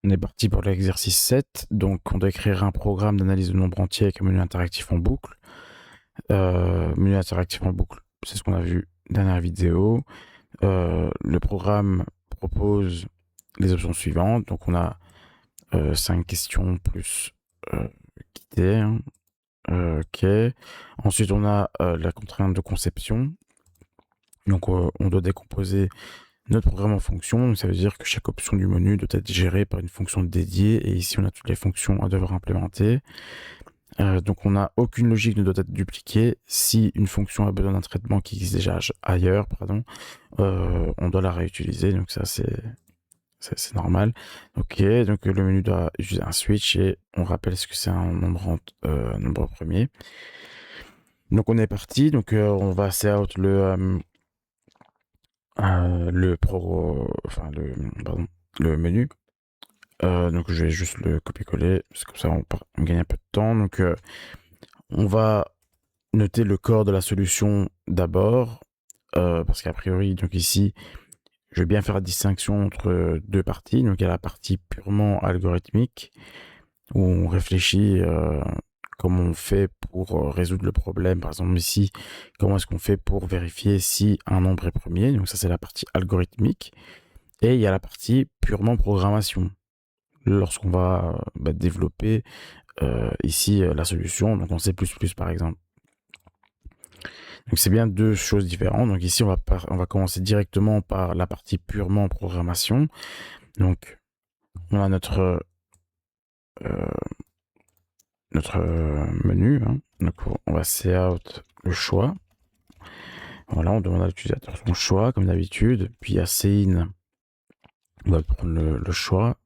On est parti pour l'exercice 7. Donc, on doit écrire un programme d'analyse de nombres entiers avec un menu interactif en boucle. Menu interactif en boucle, c'est ce qu'on a vu dernière vidéo. Le programme propose les options suivantes. Donc, on a 5 questions plus guidées. Ok. Ensuite, on a la contrainte de conception. Donc, on doit décomposer notre programme en fonctions. Donc, ça veut dire que chaque option du menu doit être gérée par une fonction dédiée. Et ici, on a toutes les fonctions à devoir implémenter. Donc, on n'a aucune logique ne doit être dupliquée. Si une fonction a besoin d'un traitement qui existe déjà ailleurs, on doit la réutiliser. Donc, ça, c'est normal. Ok, donc le menu doit utiliser un switch et on rappelle ce que c'est un nombre premier. Donc on est parti, donc on va set out le menu. Donc je vais juste le copier-coller, parce que comme ça on gagne un peu de temps. Donc on va noter le corps de la solution d'abord, parce qu'a priori, donc ici, je vais bien faire la distinction entre deux parties. Donc il y a la partie purement algorithmique, où on réfléchit comment on fait pour résoudre le problème. Par exemple ici, comment est-ce qu'on fait pour vérifier si un nombre est premier. Donc ça, c'est la partie algorithmique. Et il y a la partie purement programmation, lorsqu'on va développer ici la solution, donc en C++ par exemple. Donc c'est bien deux choses différentes. Donc ici, on va commencer directement par la partie purement programmation. Donc on a notre menu. Donc on va say out le choix. Voilà, on demande à l'utilisateur son choix, comme d'habitude. Puis à Sein, on va prendre le choix.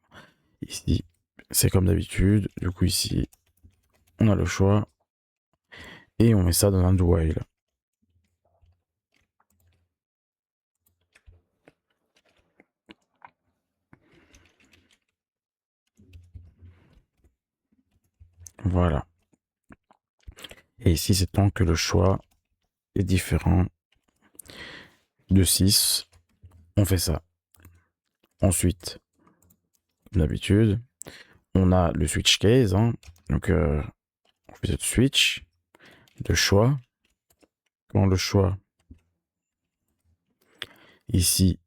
Ici, c'est comme d'habitude. Du coup, ici, on a le choix. Et on met ça dans un do while. Voilà. Et ici, c'est tant que le choix est différent de 6. On fait ça. Ensuite, comme d'habitude, on a le switch case. Donc, on fait notre switch de choix. Quand le choix, ici,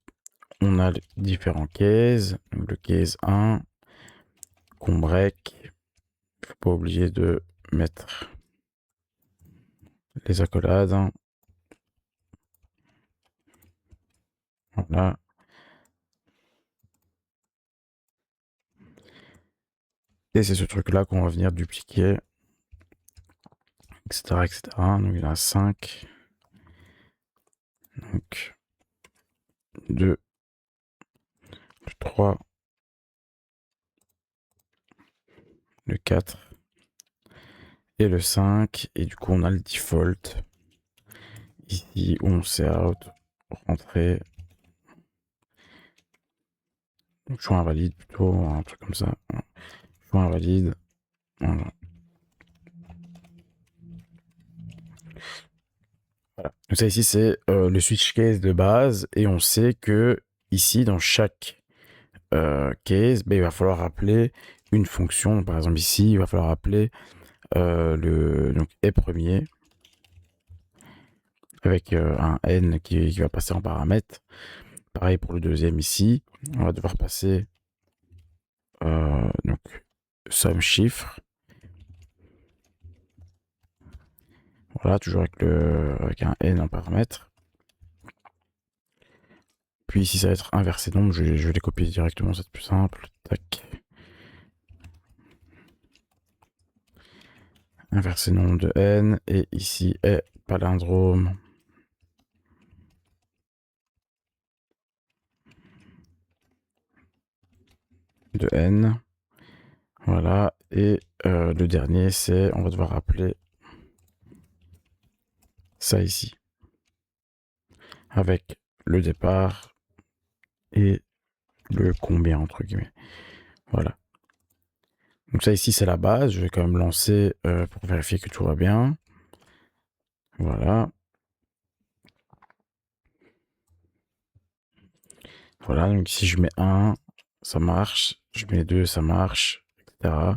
on a les différents cases. Donc, le case 1, qu'on break. Faut pas oublier de mettre les accolades. Voilà. Et c'est ce truc-là qu'on va venir dupliquer, etc., etc. Donc, il y en a 5. Donc, 2, le 3, le 4 et le 5. Et du coup, on a le default. Ici, où on sait out, rentrer. Donc, choix invalide plutôt, un truc comme ça. Choix invalide. Voilà. Voilà. Donc ça ici c'est le switch case de base et on sait que ici dans chaque case, il va falloir appeler une fonction. Donc, par exemple ici, il va falloir appeler le est premier avec un n qui va passer en paramètre. Pareil pour le deuxième ici, on va devoir passer donc somme chiffre. Voilà, toujours avec un n en paramètre. Puis ici, ça va être inversé nombre. Je vais les copier directement, c'est plus simple. Tac. Inverser nombre de n. Et ici est palindrome de n. Voilà. Et le dernier, c'est, on va devoir appeler ça ici. Avec le départ et le combien, entre guillemets. Voilà. Donc ça ici, c'est la base. Je vais quand même lancer pour vérifier que tout va bien. Voilà. Voilà, donc ici je mets 1, ça marche. Je mets les deux, ça marche, etc.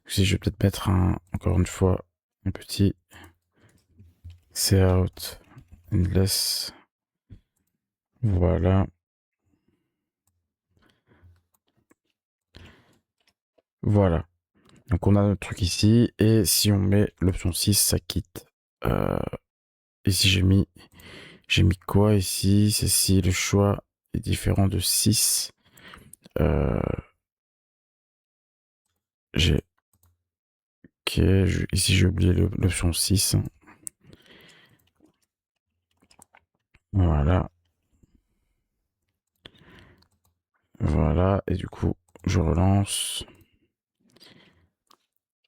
Si je vais peut-être mettre encore une fois, un petit cout endless. Voilà. Voilà. Donc on a notre truc ici. Et si on met l'option 6, ça quitte. Ici j'ai mis quoi ici? C'est si le choix est différent de 6. J'ai... Ok, ici j'ai oublié l'option 6. Voilà. Voilà. Et du coup, je relance.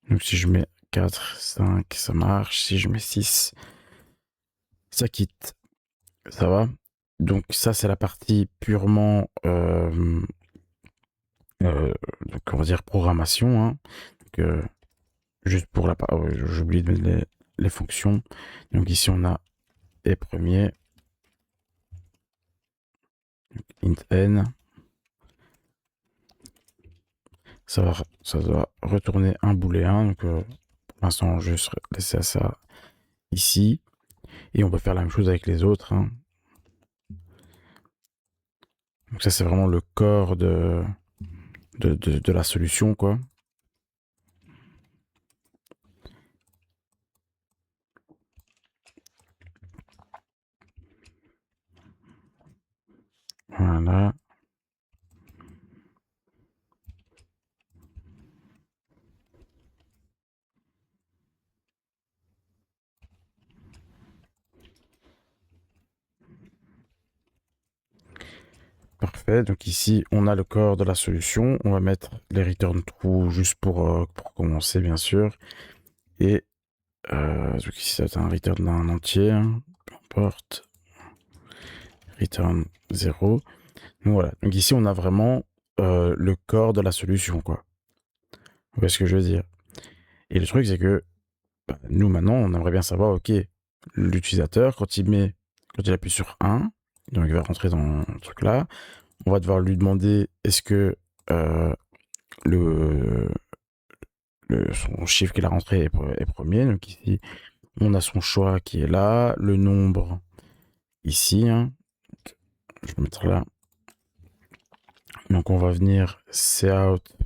Donc si je mets 4, 5, ça marche. Si je mets 6, ça quitte. Ça va? Donc ça, c'est la partie purement... donc on va dire programmation. Hein. Donc, juste pour la... j'oublie de mettre les fonctions. Donc ici, on a et premier. Int n. Ça doit retourner un booléen. Donc pour l'instant, je vais juste laisser ça ici. Et on peut faire la même chose avec les autres. Hein. Donc ça, c'est vraiment le corps de la solution, quoi. Voilà. Parfait. Donc ici, on a le corps de la solution. On va mettre les return true juste pour commencer, bien sûr. Et donc ici, ça va être un return d'un entier. Hein. Peu importe. Return 0. Donc voilà. Donc ici, on a vraiment le corps de la solution, quoi. Vous voyez ce que je veux dire? Et le truc, c'est que nous, maintenant, on aimerait bien savoir, ok, l'utilisateur, quand il appuie sur 1, donc il va rentrer dans le truc là, on va devoir lui demander est-ce que son chiffre qu'il a rentré est premier. Donc ici, on a son choix qui est là, le nombre ici. Hein. Je vais mettre là. Donc on va venir cout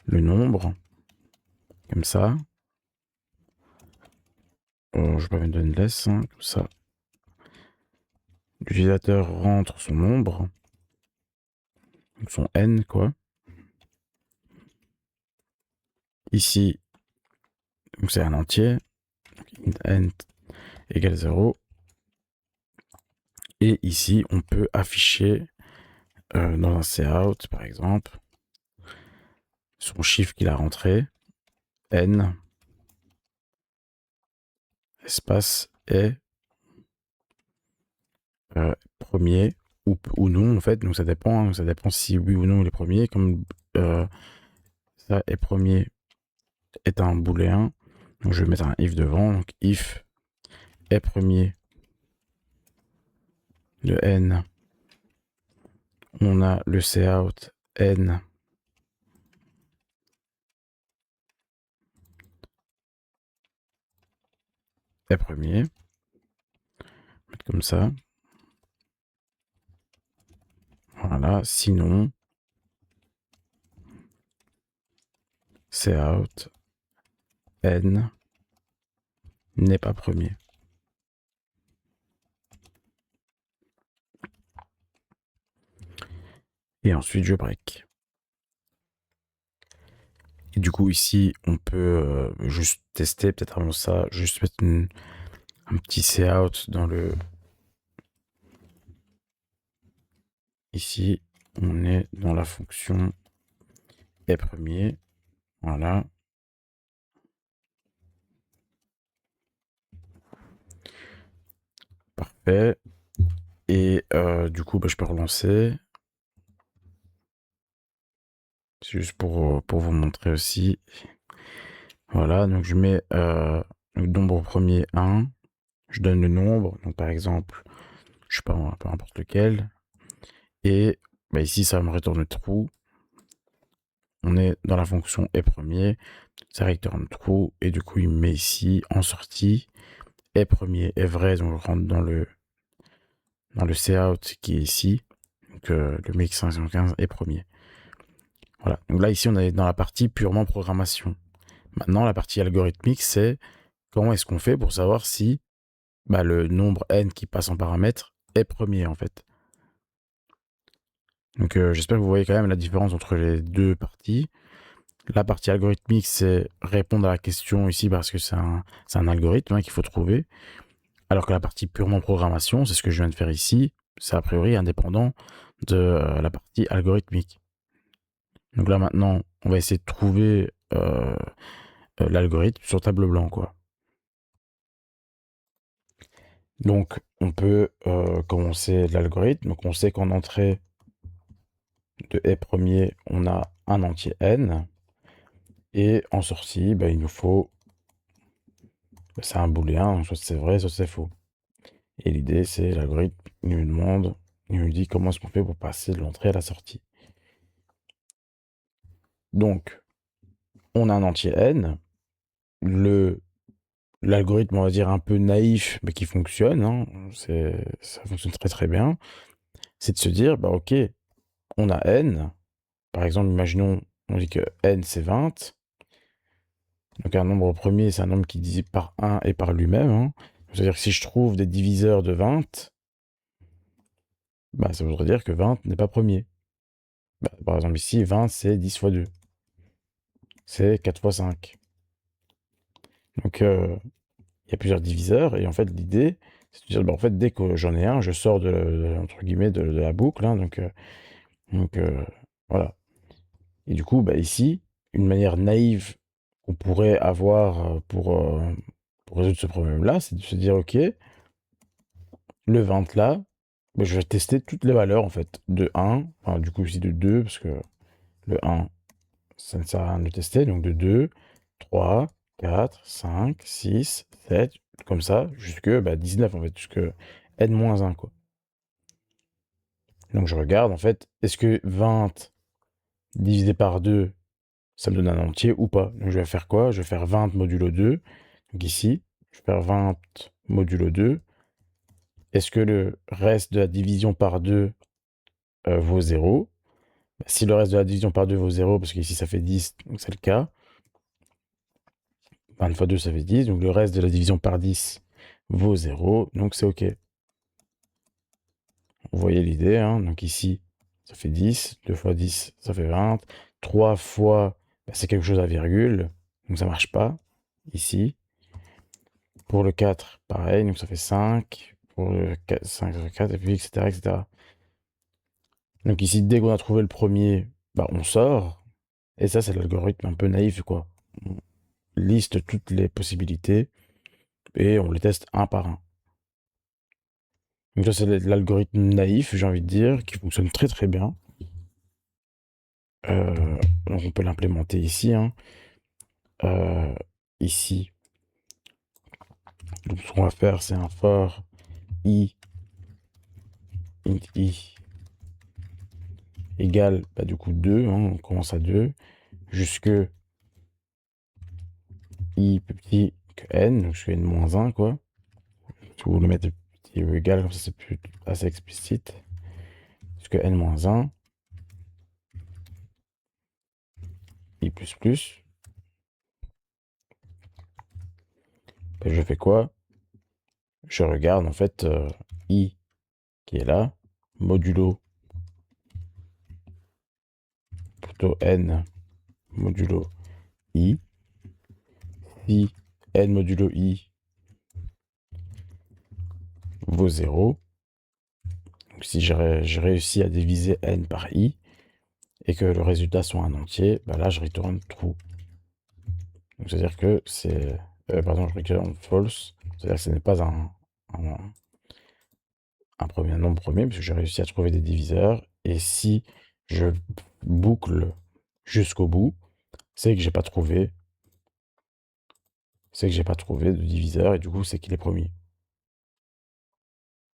le nombre, comme ça. Je vais pas mettre de endless, hein, comme ça. L'utilisateur rentre son nombre, donc son n, quoi. Ici, donc c'est un entier, int n égale 0. Et ici, on peut afficher dans un cout, par exemple, son chiffre qu'il a rentré, n, espace est premier ou non, en fait. Donc ça dépend. Hein, ça dépend si oui ou non il est premier. Comme ça est premier est un booléen. Donc je vais mettre un if devant. Donc if est premier de n. On a le cout n est premier. Mettre comme ça. Voilà. Sinon, cout n n'est pas premier. Et ensuite, je break. Et du coup, ici, on peut juste tester, peut-être avant ça, juste mettre un petit cout dans le... Ici, on est dans la fonction est premier. Voilà. Parfait. Et du coup, je peux relancer. C'est juste pour vous montrer aussi. Voilà, donc je mets le nombre premier 1. Je donne le nombre. Donc par exemple, je sais pas, peu importe lequel. Et bah ici, ça me retourne true. On est dans la fonction est premier, ça return true, et du coup, il me met ici en sortie est premier, est vrai, donc je rentre dans le cout qui est ici, donc le mix 515 est premier. Voilà, donc là, ici, on est dans la partie purement programmation. Maintenant, la partie algorithmique, c'est comment est-ce qu'on fait pour savoir si le nombre n qui passe en paramètre est premier, en fait. Donc, j'espère que vous voyez quand même la différence entre les deux parties. La partie algorithmique, c'est répondre à la question ici parce que c'est un algorithme qu'il faut trouver. Alors que la partie purement programmation, c'est ce que je viens de faire ici, c'est a priori indépendant de la partie algorithmique. Donc là maintenant, on va essayer de trouver l'algorithme sur tableau blanc, quoi. Donc on peut commencer l'algorithme. Donc on sait qu'en entrée de est premier, on a un entier n. Et en sortie, il nous faut... C'est un booléen, soit c'est vrai, soit c'est faux. Et l'idée, c'est l'algorithme, il nous demande, il nous dit comment est-ce qu'on fait pour passer de l'entrée à la sortie. Donc, on a un entier n. L'algorithme, on va dire, un peu naïf, mais qui fonctionne, hein, ça fonctionne très très bien, c'est de se dire, ok, on a n. Par exemple, imaginons, on dit que n c'est 20. Donc un nombre premier, c'est un nombre qui divise par 1 et par lui-même, hein. C'est-à-dire que si je trouve des diviseurs de 20, ça voudrait dire que 20 n'est pas premier. Par exemple ici, 20 c'est 10 fois 2. C'est 4 fois 5. Donc il y a plusieurs diviseurs, et en fait l'idée, c'est de dire, en fait, dès que j'en ai un, je sors entre guillemets, de la boucle, hein, donc voilà. Et du coup, ici, une manière naïve qu'on pourrait avoir pour résoudre ce problème-là, c'est de se dire, ok, le 20 là, je vais tester toutes les valeurs, en fait, de 1, enfin, du coup aussi de 2, parce que le 1, ça ne sert à rien de le tester, donc de 2, 3, 4, 5, 6, 7, comme ça, jusque 19, en fait, jusque n-1, quoi. Donc je regarde, en fait, est-ce que 20 divisé par 2, ça me donne un entier ou pas? Donc je vais faire quoi? Je vais faire 20 modulo 2. Donc ici, je vais faire 20 modulo 2. Est-ce que le reste de la division par 2 vaut 0? Si le reste de la division par 2 vaut 0, parce qu'ici ça fait 10, donc c'est le cas. 20 fois 2, ça fait 10. Donc le reste de la division par 10 vaut 0, donc c'est OK. Vous voyez l'idée, hein? Donc ici, ça fait 10. 2 fois 10, ça fait 20. 3 fois, c'est quelque chose à virgule, donc ça marche pas. Ici. Pour le 4, pareil, donc ça fait 5. Pour le 4, 5, ça fait 4, et puis etc., etc. Donc ici, dès qu'on a trouvé le premier, on sort. Et ça, c'est l'algorithme un peu naïf, quoi. On liste toutes les possibilités et on les teste un par un. Donc ça, c'est l'algorithme naïf, j'ai envie de dire, qui fonctionne très très bien. Donc on peut l'implémenter ici, hein. Ici, donc ce qu'on va faire, c'est un for i int i égale du coup 2, hein, on commence à 2, jusque i plus petit que n, donc jusque n-1, quoi. Si vous voulez mettre petit ou égal, comme ça c'est plus assez explicite. Jusque n-1, i plus plus. Je fais quoi? Je regarde en fait i qui est là, modulo, plutôt n modulo i. Si n modulo i vaut 0, donc si j'ai réussi à diviser n par i, et que le résultat soit un entier, là je retourne true. Donc c'est-à-dire que c'est... pardon, je retourne false, c'est-à-dire que ce n'est pas un premier nombre premier, parce que j'ai réussi à trouver des diviseurs, et si je boucle jusqu'au bout, c'est que j'ai pas trouvé de diviseur, et du coup c'est qu'il est premier.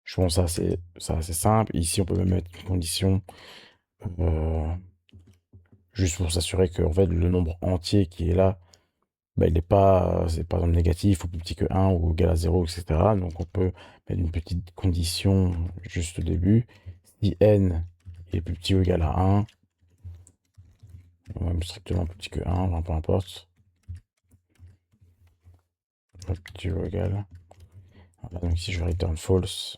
Je pense que ça c'est simple. Ici on peut même mettre une condition euh, juste pour s'assurer que en fait, le nombre entier qui est là, bah, il n'est pas, c'est par exemple négatif ou plus petit que 1 ou égal à 0, etc. Donc on peut mettre une petite condition juste au début. Si n est plus petit ou égal à 1, ou même strictement plus petit que 1, enfin, peu importe, plus petit ou égal. Voilà, donc ici je vais return false.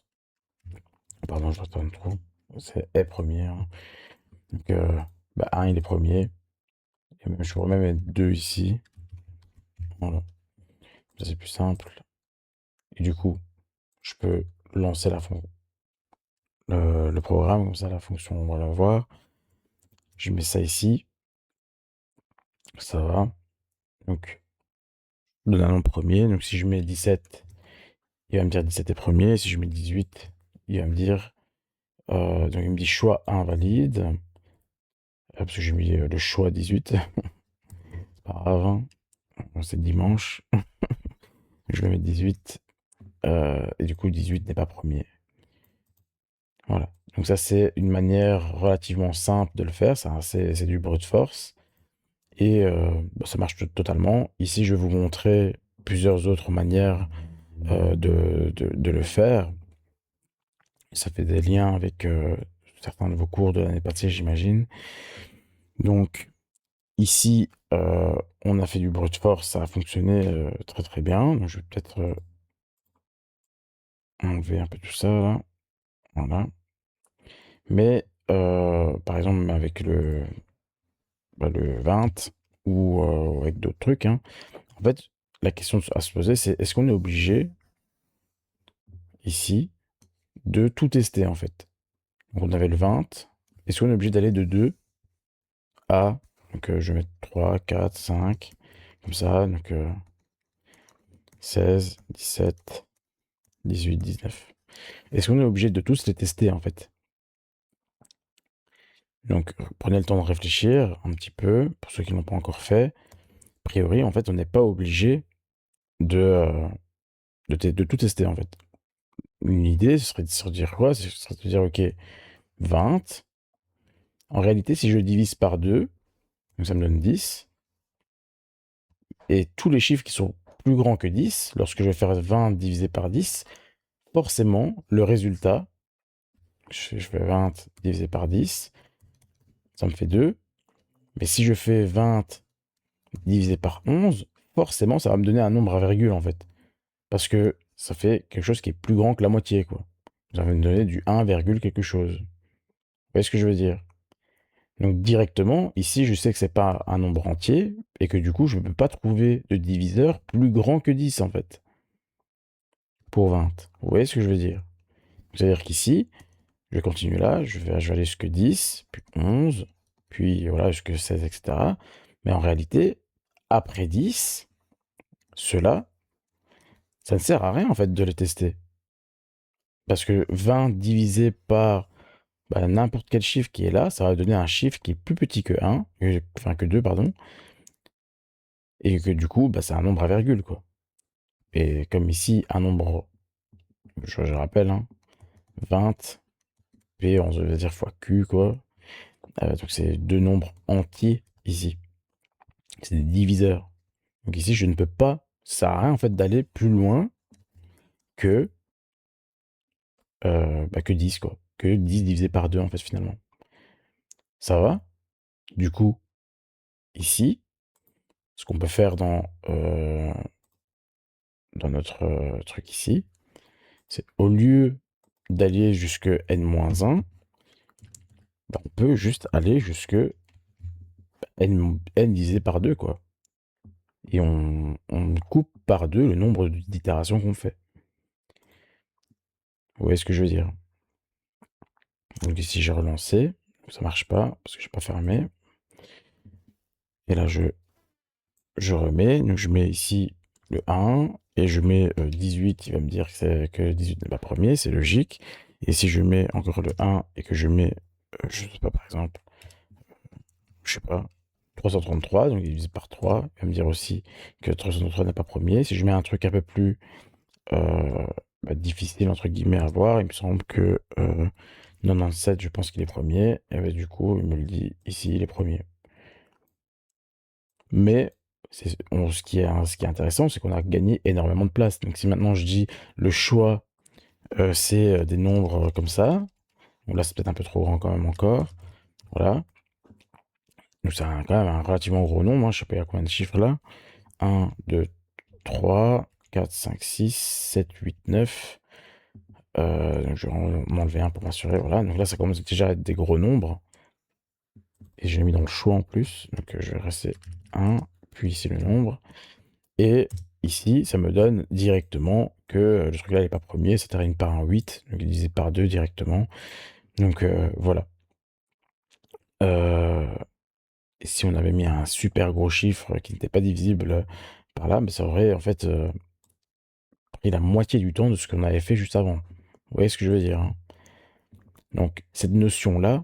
Pardon, je return true. C'est est premier, hein. Donc bah, 1 il est premier. Et même, je pourrais même mettre 2 ici. Voilà, ça c'est plus simple. Et du coup, je peux lancer le programme, comme ça la fonction, on va la voir. Je mets ça ici, ça va. Donc, je donne un nom premier. Donc, si je mets 17, il va me dire 17 est premier. Si je mets 18, il va me dire. Donc, il me dit choix invalide. Parce que j'ai mis le choix 18. C'est pas grave, hein. Bon, c'est dimanche. Je vais mettre 18. Et du coup, 18 n'est pas premier. Voilà. Donc, ça, c'est une manière relativement simple de le faire. C'est du brute force. Et bah, ça marche totalement. Ici, je vais vous montrer plusieurs autres manières de le faire. Ça fait des liens avec certains de vos cours de l'année passée, j'imagine. Donc, ici, on a fait du brute force, ça a fonctionné très très bien. Donc, je vais peut-être enlever un peu tout ça, là. Voilà. Mais, par exemple, avec le 20 ou avec d'autres trucs, hein, en fait, la question à se poser, c'est est-ce qu'on est obligé, ici, de tout tester, en fait? Donc, on avait le 20. Est-ce qu'on est obligé d'aller de 2 à... Donc, je vais mettre 3, 4, 5, comme ça. Donc, 16, 17, 18, 19. Est-ce qu'on est obligé de tous les tester, en fait? Donc, prenez le temps de réfléchir un petit peu, pour ceux qui ne l'ont pas encore fait. A priori, en fait, on n'est pas obligé de tout tester, en fait. Une idée, ce serait de se dire quoi? Ce serait de se dire, OK, 20. En réalité, si je divise par 2, donc ça me donne 10. Et tous les chiffres qui sont plus grands que 10, lorsque je vais faire 20 divisé par 10, forcément, le résultat, je fais 20 divisé par 10, ça me fait 2. Mais si je fais 20 divisé par 11, forcément, ça va me donner un nombre à virgule, en fait. Parce que ça fait quelque chose qui est plus grand que la moitié, quoi. Ça va me donner du 1, quelque chose. Vous voyez ce que je veux dire? Donc directement, ici, je sais que c'est pas un nombre entier, et que du coup, je ne peux pas trouver de diviseur plus grand que 10, en fait, pour 20. Vous voyez ce que je veux dire? C'est-à-dire qu'ici, je vais continuer là, je vais aller jusque 10, puis 11, puis voilà, jusque 16, etc. Mais en réalité, après 10, ceux-là, ça ne sert à rien en fait de les tester. Parce que 20 divisé par bah, n'importe quel chiffre qui est là, ça va donner un chiffre qui est plus petit que 1, enfin que 2, pardon, et que du coup, bah, c'est un nombre à virgule, quoi. Et comme ici, un nombre, je rappelle, hein, 20, P, on va dire fois Q, quoi. Donc c'est deux nombres entiers ici. C'est des diviseurs. Donc ici, je ne peux pas, ça sert à rien en fait d'aller plus loin que, que 10, quoi. Que 10 divisé par 2 en fait finalement. Ça va? Du coup, ici, ce qu'on peut faire dans notre truc ici, c'est au lieu d'aller jusque n-1, bah, on peut juste aller jusque n divisé par 2, quoi. Et on coupe par 2 le nombre d'itérations qu'on fait. Vous voyez ce que je veux dire? Donc ici, j'ai relancé. Ça marche pas parce que j'ai pas fermé. Et là, je remets. Donc je mets ici le 1 et je mets 18. Il va me dire que 18 n'est pas premier. C'est logique. Et si je mets encore le 1 et que je mets, je sais pas, par exemple, je sais pas, 333, donc divisé par 3, il va me dire aussi que 333 n'est pas premier. Si je mets un truc un peu plus difficile, entre guillemets, à voir, il me semble que 97, je pense qu'il est premier. Et bah, du coup, il me le dit ici, il est premier. Mais ce qui est intéressant, c'est qu'on a gagné énormément de place. Donc si maintenant je dis le choix, c'est des nombres comme ça, bon là c'est peut-être un peu trop grand quand même encore, voilà. Donc c'est quand même un relativement gros nombre, hein. Je sais pas il y a combien de chiffres là. 1, 2, 3, 4, 5, 6, 7, 8, 9. Donc je vais m'enlever un pour m'assurer, voilà. Donc là ça commence déjà à être des gros nombres. Et je l'ai mis dans le choix en plus. Donc je vais rester 1, puis ici le nombre. Et ici, ça me donne directement que le truc là n'est pas premier, ça termine par un 8, donc il divisé par 2 directement. Donc voilà. Euh, et si on avait mis un super gros chiffre qui n'était pas divisible par là, mais ça aurait en fait pris la moitié du temps de ce qu'on avait fait juste avant. Vous voyez ce que je veux dire, hein. Donc cette notion-là,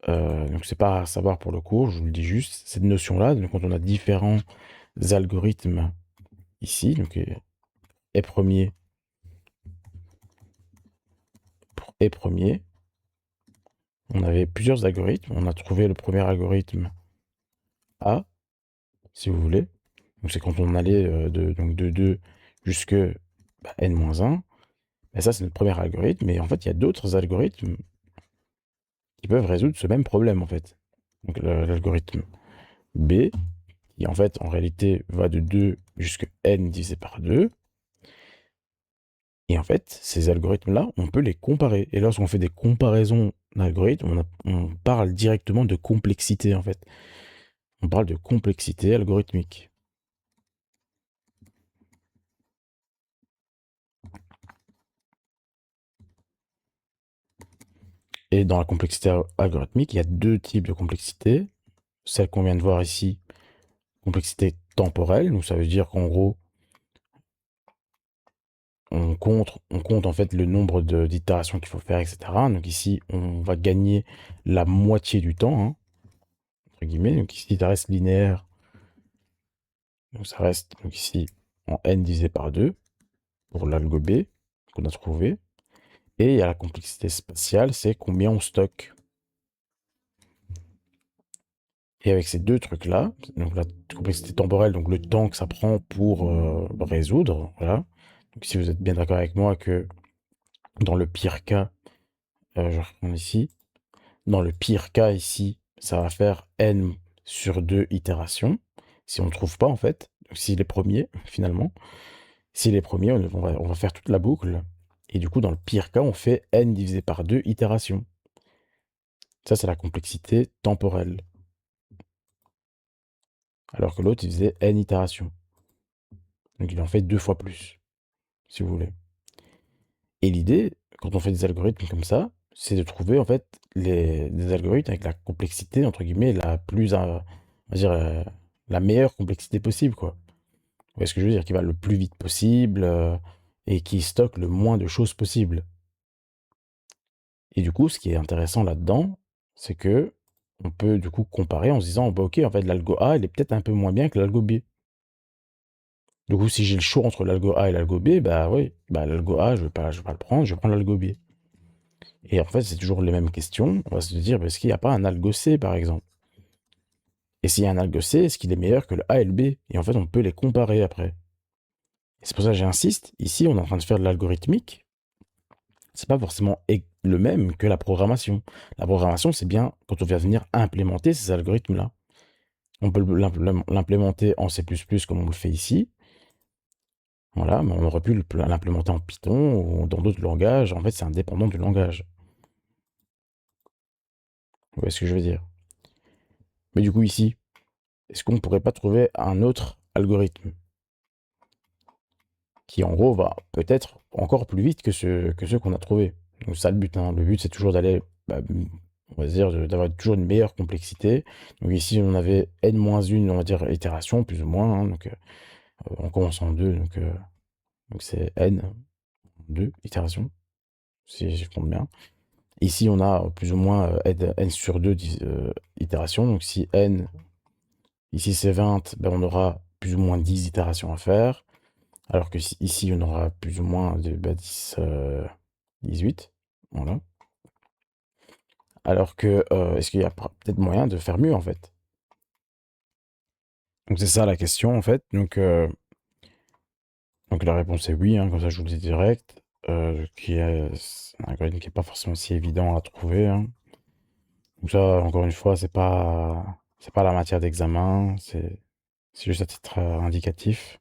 donc c'est pas à savoir pour le cours, je vous le dis juste, cette notion-là, donc quand on a différents algorithmes ici, donc est premier pour est premier, on avait plusieurs algorithmes. On a trouvé le premier algorithme A, si vous voulez. Donc c'est quand on allait donc de 2 jusque n-1. Et ça, c'est notre premier algorithme. Mais en fait, il y a d'autres algorithmes qui peuvent résoudre ce même problème, en fait. Donc l'algorithme B, qui en fait, en réalité, va de 2 jusqu'à n divisé par 2. Et en fait, ces algorithmes-là, on peut les comparer. Et lorsqu'on fait des comparaisons d'algorithmes, on parle directement de complexité, en fait. On parle de complexité algorithmique. Et dans la complexité algorithmique, il y a deux types de complexité. Celle qu'on vient de voir ici, complexité temporelle, donc ça veut dire qu'en gros, on compte en fait le nombre d'itérations qu'il faut faire, etc. Donc ici, on va gagner la moitié du temps, hein, entre guillemets. Donc ici, ça reste linéaire. Donc ça reste donc ici en n divisé par 2 pour l'algo B qu'on a trouvé. Et il y a la complexité spatiale, c'est combien on stocke. Et avec ces deux trucs-là, donc la complexité temporelle, donc le temps que ça prend pour résoudre, voilà. Donc si vous êtes bien d'accord avec moi que dans le pire cas, je reprends ici, dans le pire cas ici, ça va faire n sur 2 itérations, si on ne trouve pas en fait, donc s'il est premier finalement, s'il est premier, on va faire toute la boucle, et du coup dans le pire cas, on fait n divisé par 2 itérations. Ça c'est la complexité temporelle. Alors que l'autre il faisait n itérations. Donc il en fait 2 fois plus, si vous voulez. Et l'idée, quand on fait des algorithmes comme ça, c'est de trouver en fait des algorithmes avec la complexité, entre guillemets, la plus, on va dire, la meilleure complexité possible, quoi. Vous voyez ce que je veux dire? Qui va le plus vite possible et qui stocke le moins de choses possible. Et du coup, ce qui est intéressant là-dedans, c'est que on peut du coup comparer en se disant, bah, ok, en fait, l'algo A, il est peut-être un peu moins bien que l'algo B. Du coup, si j'ai le choix entre l'algo A et l'algo B, bah oui, bah l'algo A, je vais pas le prendre, je vais prendre l'algo B. Et en fait, c'est toujours les mêmes questions. On va se dire, bah, est-ce qu'il n'y a pas un algo C, par exemple? Et s'il y a un algo C, est-ce qu'il est meilleur que le A et le B? Et en fait, on peut les comparer après. Et c'est pour ça que j'insiste. Ici, on est en train de faire de l'algorithmique. C'est pas forcément le même que la programmation. La programmation, c'est bien quand on vient venir implémenter ces algorithmes-là. On peut l'implémenter en C++ comme on le fait ici. Voilà, mais on aurait pu l'implémenter en Python ou dans d'autres langages. En fait, c'est indépendant du langage. Vous voyez ce que je veux dire? Mais du coup, ici, est-ce qu'on ne pourrait pas trouver un autre algorithme qui, en gros, va peut-être encore plus vite que ceux qu'on a trouvés? Donc, ça, le but, hein. Le but, c'est toujours d'aller, bah, on va dire, d'avoir toujours une meilleure complexité. Donc, ici, on avait n-1, on va dire, itération, plus ou moins, hein. Donc, on commence en 2, donc c'est n, 2 itérations, si je compte bien. Ici, on a plus ou moins n sur 2 itérations. Donc, si n, ici c'est 20, ben, on aura plus ou moins 10 itérations à faire. Alors que ici, on aura plus ou moins 10, 18. Voilà. Alors que, est-ce qu'il y a peut-être moyen de faire mieux, en fait? Donc c'est ça la question, en fait. Donc la réponse est oui, hein, comme ça je vous le dis direct. C'est un algorithme qui n'est pas forcément si évident à trouver, hein. Donc ça, encore une fois, c'est pas la matière d'examen, c'est juste à titre indicatif.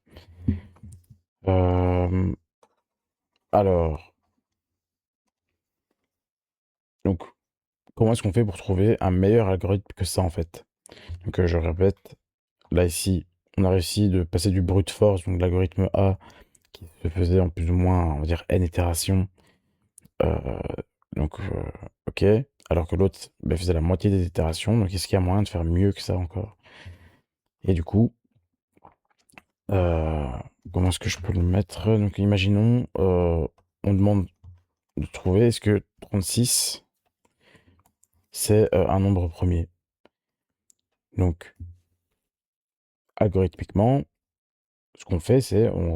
Euh, alors, donc, comment est-ce qu'on fait pour trouver un meilleur algorithme que ça, en fait? Donc, je répète, là, ici, on a réussi de passer du brute force, donc de l'algorithme A, qui se faisait en plus ou moins, on va dire, n itérations. euh, donc, ok. Alors que l'autre bah, faisait la moitié des itérations. Donc, est-ce qu'il y a moyen de faire mieux que ça encore? Et du coup, euh, comment est-ce que je peux le mettre? Donc, imaginons, on demande de trouver, est-ce que 36 c'est un nombre premier? Donc, algorithmiquement, ce qu'on fait,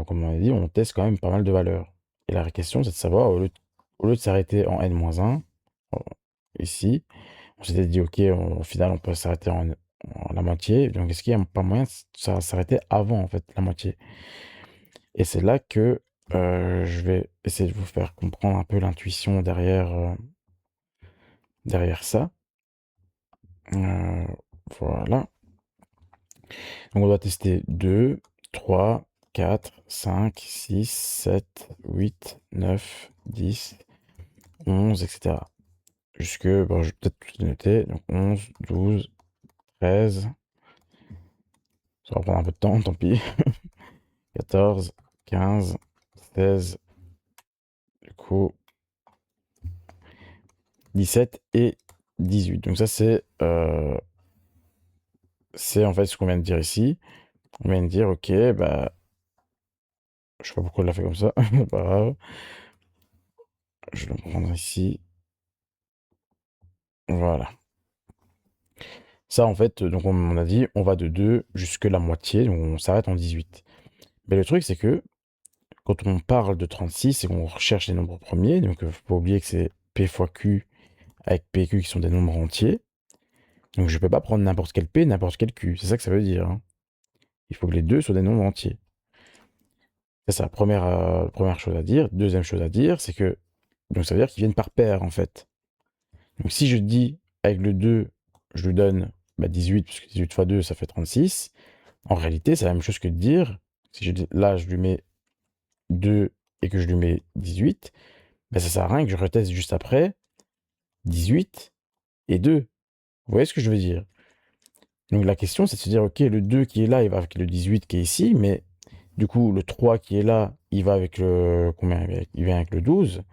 comme on a dit, on teste quand même pas mal de valeurs. Et la question, c'est de savoir, au lieu de s'arrêter en n-1, euh, ici, on s'était dit, ok, au final, on peut s'arrêter en la moitié. Donc, est-ce qu'il n'y a pas moyen de s'arrêter avant, en fait, la moitié? Et c'est là que je vais essayer de vous faire comprendre un peu l'intuition derrière ça. Euh, voilà. Donc on doit tester 2, 3, 4, 5, 6, 7, 8, 9, 10, 11, etc. Jusque, bon, je vais peut-être tout noter. Donc 11, 12, 13. Ça va prendre un peu de temps, tant pis. 14, 15, 16, du coup, 17 et 18. Donc ça, c'est en fait ce qu'on vient de dire ici. On vient de dire, ok, bah, je sais pas pourquoi il l'a fait comme ça. C'est pas grave. Je vais le prendre ici. Voilà. Ça, en fait, donc on a dit, on va de 2 jusque la moitié, donc on s'arrête en 18. Mais le truc, c'est que quand on parle de 36 et qu'on recherche les nombres premiers, donc faut pas oublier que c'est P fois Q avec P et Q qui sont des nombres entiers. Donc je peux pas prendre n'importe quel P, n'importe quel Q. C'est ça que ça veut dire, hein. Il faut que les deux soient des nombres entiers. C'est ça, première chose à dire. Deuxième chose à dire, c'est que donc ça veut dire qu'ils viennent par paire, en fait. Donc si je dis avec le 2, je lui donne 18, puisque 18 fois 2, ça fait 36. En réalité, c'est la même chose que de dire, si là, je lui mets 2 et que je lui mets 18, ben ça sert à rien que je reteste juste après 18 et 2. Vous voyez ce que je veux dire? Donc la question, c'est de se dire, ok, le 2 qui est là, il va avec le 18 qui est ici, mais du coup, le 3 qui est là, il va avec le... Combien? Il vient avec le 12.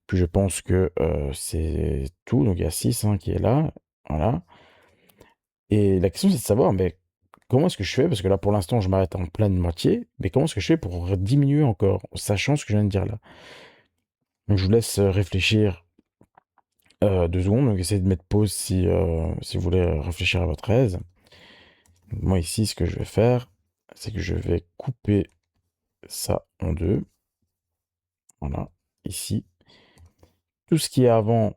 Puis je pense que c'est tout, donc il y a 6 hein, qui est là. Voilà. Et la question, c'est de savoir, mais comment est-ce que je fais? Parce que là, pour l'instant, je m'arrête en pleine moitié. Mais comment est-ce que je fais pour diminuer encore, sachant ce que je viens de dire là? Donc, je vous laisse réfléchir 2 secondes. Donc, essayez de mettre pause si vous voulez réfléchir à votre aise. Donc, moi, ici, ce que je vais faire, c'est que je vais couper ça en deux. Voilà, ici. Tout ce qui est avant,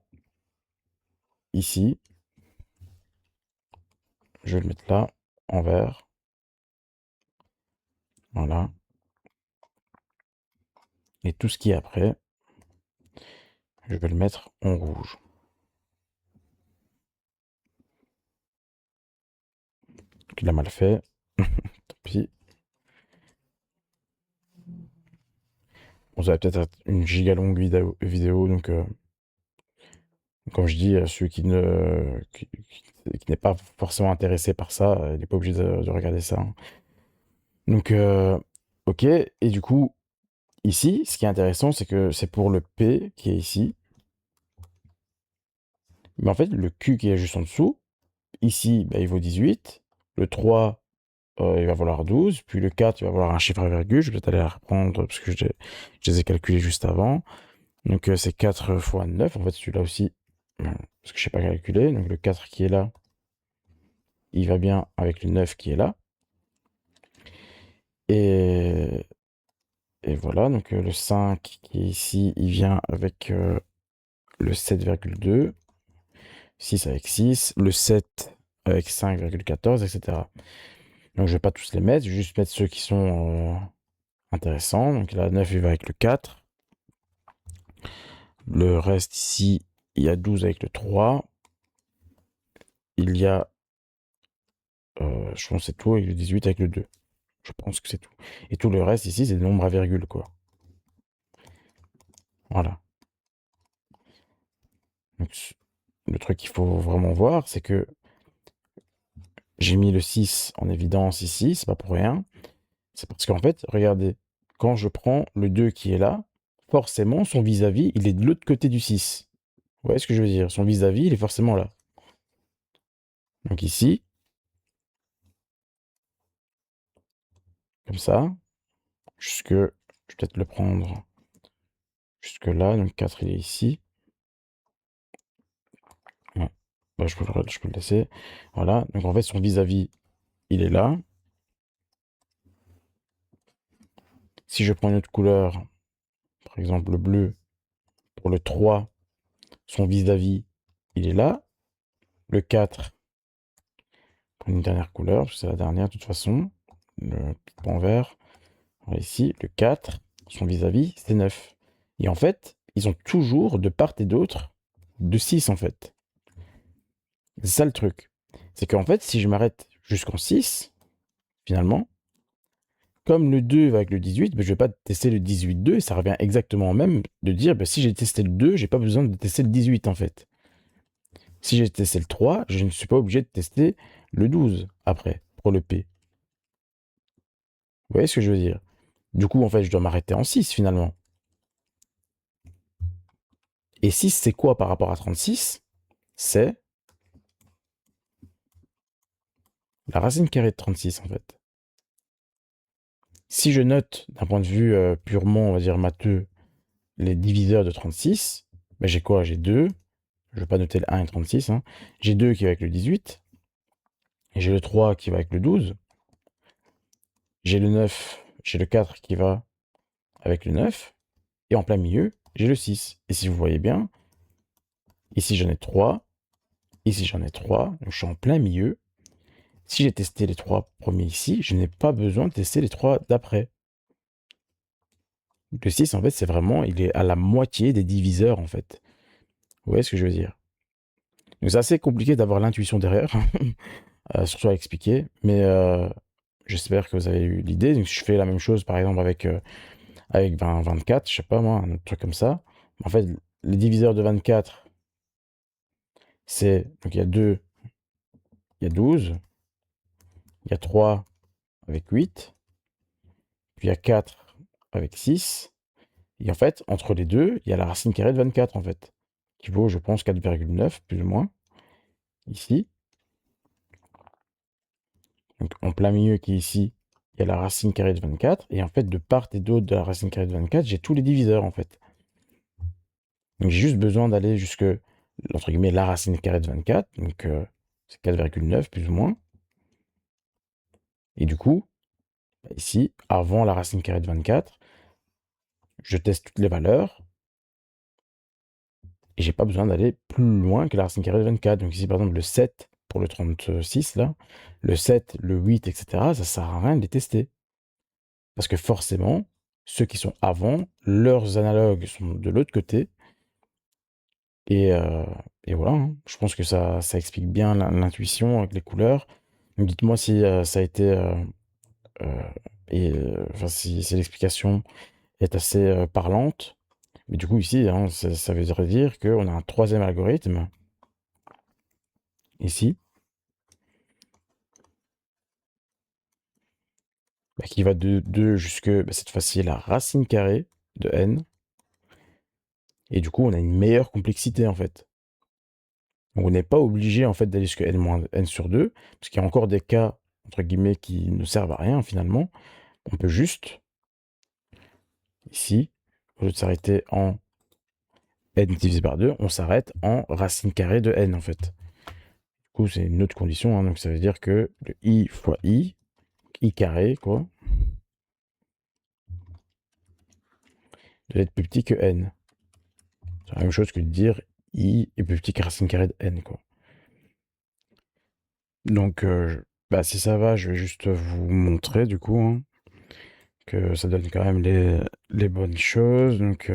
ici, je vais le mettre là, en vert. Voilà. Et tout ce qui est après, je vais le mettre en rouge. Donc, il a mal fait. Tant pis. Bon, ça va peut-être être une giga longue vidéo donc comme je dis, celui qui n'est pas forcément intéressé par ça, il n'est pas obligé de regarder ça, hein. Donc, ok. Et du coup, ici, ce qui est intéressant, c'est que c'est pour le P qui est ici. Mais en fait, le Q qui est juste en dessous, ici, bah, il vaut 18. Le 3, il va valoir 12. Puis le 4, il va valoir un chiffre à virgule. Je vais peut-être aller la reprendre parce que je les ai calculés juste avant. Donc c'est 4 fois 9. En fait, celui-là aussi, parce que je sais pas calculer. Donc le 4 qui est là, il va bien avec le 9 qui est là. Et, et voilà, donc le 5 qui est ici, il vient avec le 7,2. 6 avec 6, le 7 avec 5,14, etc. Donc je vais pas tous les mettre, je vais juste mettre ceux qui sont intéressants. Donc là, 9 il va avec le 4. Le reste ici, il y a 12 avec le 3. Il y a, je pense que c'est tout, avec le 18 avec le 2. Je pense que c'est tout. Et tout le reste ici, c'est des nombres à virgule, quoi. Voilà. Donc, le truc qu'il faut vraiment voir, c'est que j'ai mis le 6 en évidence ici, c'est pas pour rien. C'est parce qu'en fait, regardez, quand je prends le 2 qui est là, forcément, son vis-à-vis, il est de l'autre côté du 6. Vous voyez ce que je veux dire? Son vis-à-vis, il est forcément là. Donc ici, comme ça, jusque, je vais peut-être le prendre jusque là, donc 4 il est ici. Ouais. Bah, je peux le laisser. Voilà, donc en fait, son vis-à-vis, il est là. Si je prends une autre couleur, par exemple le bleu, pour le 3, son vis-à-vis, il est là. Le 4, pour une dernière couleur, parce que c'est la dernière de toute façon. Le petit point vert. Voilà, ici, le 4, son vis-à-vis, c'est 9. Et en fait, ils ont toujours, de part et d'autre, de 6 en fait. C'est ça le truc. C'est qu'en fait, si je m'arrête jusqu'en 6, finalement, comme le 2 va avec le 18, ben, je vais pas tester le 18-2, et ça revient exactement au même de dire, ben, si j'ai testé le 2, j'ai pas besoin de tester le 18 en fait. Si j'ai testé le 3, je ne suis pas obligé de tester le 12 après, pour le P. Vous voyez ce que je veux dire? Du coup, en fait, je dois m'arrêter en 6 finalement. Et 6, c'est quoi par rapport à 36? C'est la racine carrée de 36 en fait. Si je note d'un point de vue purement, on va dire, matheux, les diviseurs de 36, ben j'ai quoi? J'ai 2. Je ne vais pas noter le 1 et 36. Hein. J'ai 2 qui va avec le 18. Et j'ai le 3 qui va avec le 12. J'ai le 9, j'ai le 4 qui va avec le 9. Et en plein milieu, j'ai le 6. Et si vous voyez bien, ici j'en ai 3. Ici j'en ai 3. Donc je suis en plein milieu. Si j'ai testé les 3 premiers ici, je n'ai pas besoin de tester les 3 d'après. Le 6, en fait, c'est vraiment, il est à la moitié des diviseurs, en fait. Vous voyez ce que je veux dire? Donc c'est assez compliqué d'avoir l'intuition derrière, surtout à expliquer, mais j'espère que vous avez eu l'idée. Donc je fais la même chose, par exemple, avec 24, je sais pas moi, un truc comme ça. En fait, les diviseurs de 24, c'est, donc il y a 2, il y a 12, il y a 3 avec 8, puis il y a 4 avec 6, et en fait, entre les deux, il y a la racine carrée de 24, en fait, qui vaut, je pense, 4,9, plus ou moins, ici. Donc en plein milieu qui est ici, il y a la racine carrée de 24. Et en fait, de part et d'autre de la racine carrée de 24, j'ai tous les diviseurs en fait. Donc j'ai juste besoin d'aller jusque, entre guillemets, la racine carrée de 24. Donc c'est 4,9 plus ou moins. Et du coup, ici, avant la racine carrée de 24, je teste toutes les valeurs. Et j'ai pas besoin d'aller plus loin que la racine carrée de 24. Donc ici, par exemple, le 7 pour le 36, là, le 7, le 8, etc., ça sert à rien de les tester. Parce que forcément, ceux qui sont avant, leurs analogues sont de l'autre côté. Et, euh, et voilà, hein. Je pense que ça explique bien l'intuition avec les couleurs. Donc dites-moi si ça a été... euh, enfin, si l'explication est assez parlante. Mais du coup, ici, hein, ça veut dire qu'on a un troisième algorithme, ici, bah, qui va de 2 jusque, bah, cette fois-ci, la racine carrée de n. Et du coup, on a une meilleure complexité, en fait. Donc on n'est pas obligé en fait d'aller jusqu'à n sur 2, parce qu'il y a encore des cas, entre guillemets, qui ne servent à rien finalement. On peut juste, ici, au lieu de s'arrêter en n divisé par 2, on s'arrête en racine carrée de n en fait. Du coup, c'est une autre condition, hein, donc ça veut dire que le i fois i carré, quoi, doit être plus petit que n. C'est la même chose que de dire i est plus petit que racine carrée de n, quoi. Donc, bah, si ça va, je vais juste vous montrer du coup, hein, que ça donne quand même les bonnes choses. Donc,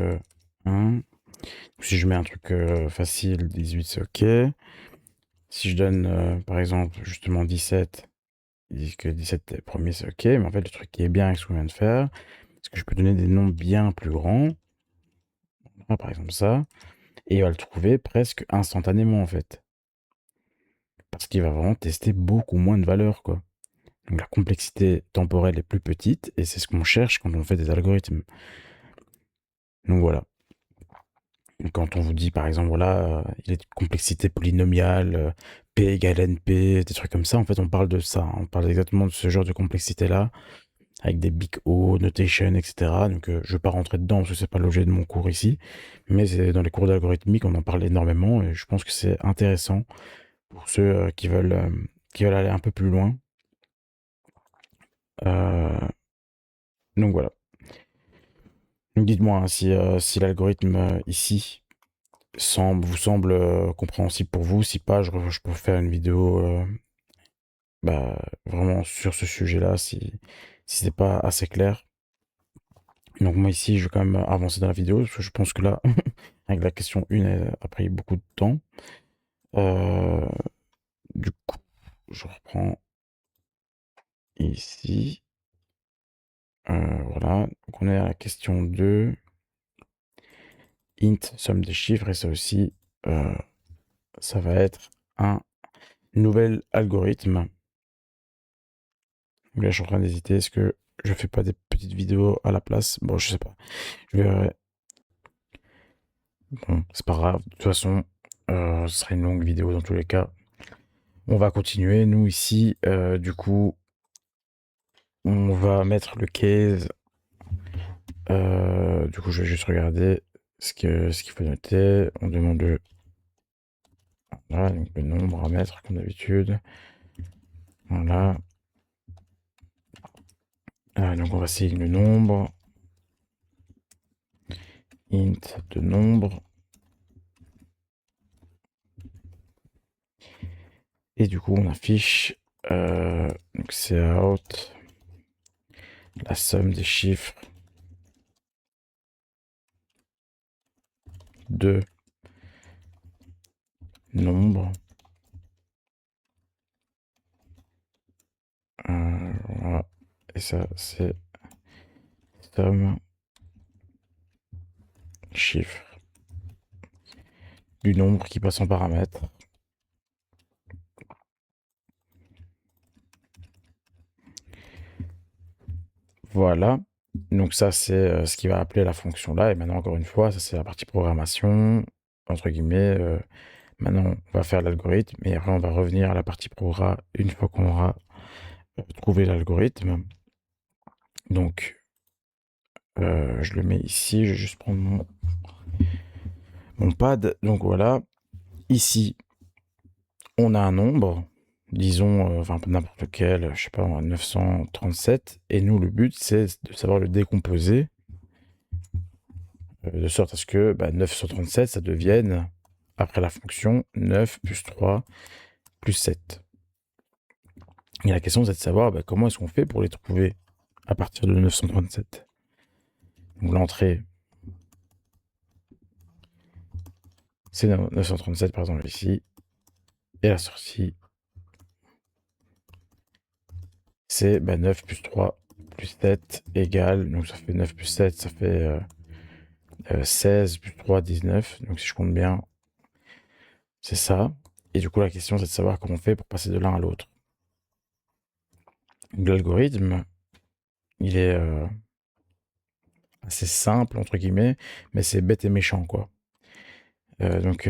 hein. Si je mets un truc facile, 18, c'est OK. Si je donne, par exemple, justement 17, ils disent que 17 est premier, c'est OK. Mais en fait, le truc qui est bien avec ce qu'on vient de faire, c'est que je peux donner des noms bien plus grands. Voilà, par exemple ça. Et il va le trouver presque instantanément, en fait. Parce qu'il va vraiment tester beaucoup moins de valeurs, quoi. Donc la complexité temporelle est plus petite, et c'est ce qu'on cherche quand on fait des algorithmes. Donc voilà. Quand on vous dit, par exemple, voilà, il est de complexité polynomiale, P égale NP, des trucs comme ça, en fait, on parle de ça. On parle exactement de ce genre de complexité-là, avec des big O, notation, etc. Donc, je ne vais pas rentrer dedans, parce que c'est pas l'objet de mon cours ici. Mais c'est dans les cours d'algorithmique, on en parle énormément, et je pense que c'est intéressant pour ceux qui veulent aller un peu plus loin. Euh, donc voilà. Donc dites-moi hein, si l'algorithme ici vous semble compréhensible pour vous. Si pas, je peux faire une vidéo bah, vraiment sur ce sujet-là si c'est pas assez clair. Donc moi ici, je vais quand même avancer dans la vidéo parce que je pense que là, avec la question 1, elle a pris beaucoup de temps. Euh, du coup, je reprends ici. Voilà, donc on est à la question 2. Int, somme des chiffres, et ça aussi, euh, ça va être un nouvel algorithme. Donc là, je suis en train d'hésiter. Est-ce que je fais pas des petites vidéos à la place? Bon, je sais pas. Je verrai. Bon, c'est pas grave. De toute façon, ce sera une longue vidéo dans tous les cas. On va continuer. Nous, ici, du coup, on va mettre le case. Du coup, je vais juste regarder ce qu'il faut noter. On demande voilà, donc le nombre à mettre, comme d'habitude. Voilà. Donc, on va essayer le nombre. Int de nombre. Et du coup, on affiche donc c'est out la somme des chiffres de nombres. Voilà. Et ça, c'est somme chiffre du nombre qui passe en paramètre. Voilà. Donc ça, c'est ce qui va appeler la fonction là. Et maintenant, encore une fois, ça, c'est la partie programmation, entre guillemets. Maintenant, on va faire l'algorithme. Et après, on va revenir à la partie programme une fois qu'on aura trouvé l'algorithme. Donc, je le mets ici. Je vais juste prendre mon pad. Donc voilà. Ici, on a un nombre, disons, enfin n'importe lequel, je sais pas, 937. Et nous, le but, c'est de savoir le décomposer de sorte à ce que 937, ça devienne, après la fonction, 9 plus 3 plus 7. Et la question, c'est de savoir comment est-ce qu'on fait pour les trouver à partir de 937. Donc l'entrée, c'est 937 par exemple ici. Et la sortie, c'est 9 plus 3 plus 7 égale, donc ça fait 9 plus 7, ça fait 16 plus 3, 19. Donc si je compte bien, c'est ça. Et du coup, la question, c'est de savoir comment on fait pour passer de l'un à l'autre. L'algorithme, il est assez simple, entre guillemets, mais c'est bête et méchant, quoi. Donc,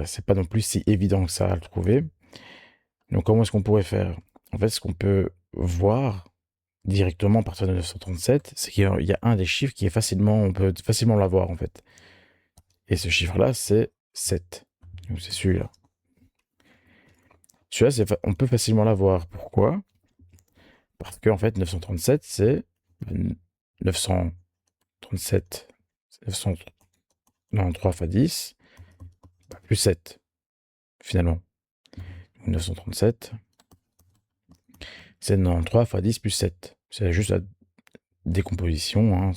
c'est pas non plus si évident que ça à le trouver. Donc, comment est-ce qu'on pourrait faire? En fait, ce qu'on peut voir directement à partir de 937, c'est qu'il y a un des chiffres qui est on peut facilement l'avoir, en fait. Et ce chiffre-là, c'est 7. Donc, c'est celui-là. Celui-là, on peut facilement l'avoir. Pourquoi? Parce qu'en fait, 937, c'est 937, 900, non, 3 fois 10, plus 7, finalement. Donc 937 c'est 93 fois 10 plus 7. C'est juste la décomposition hein,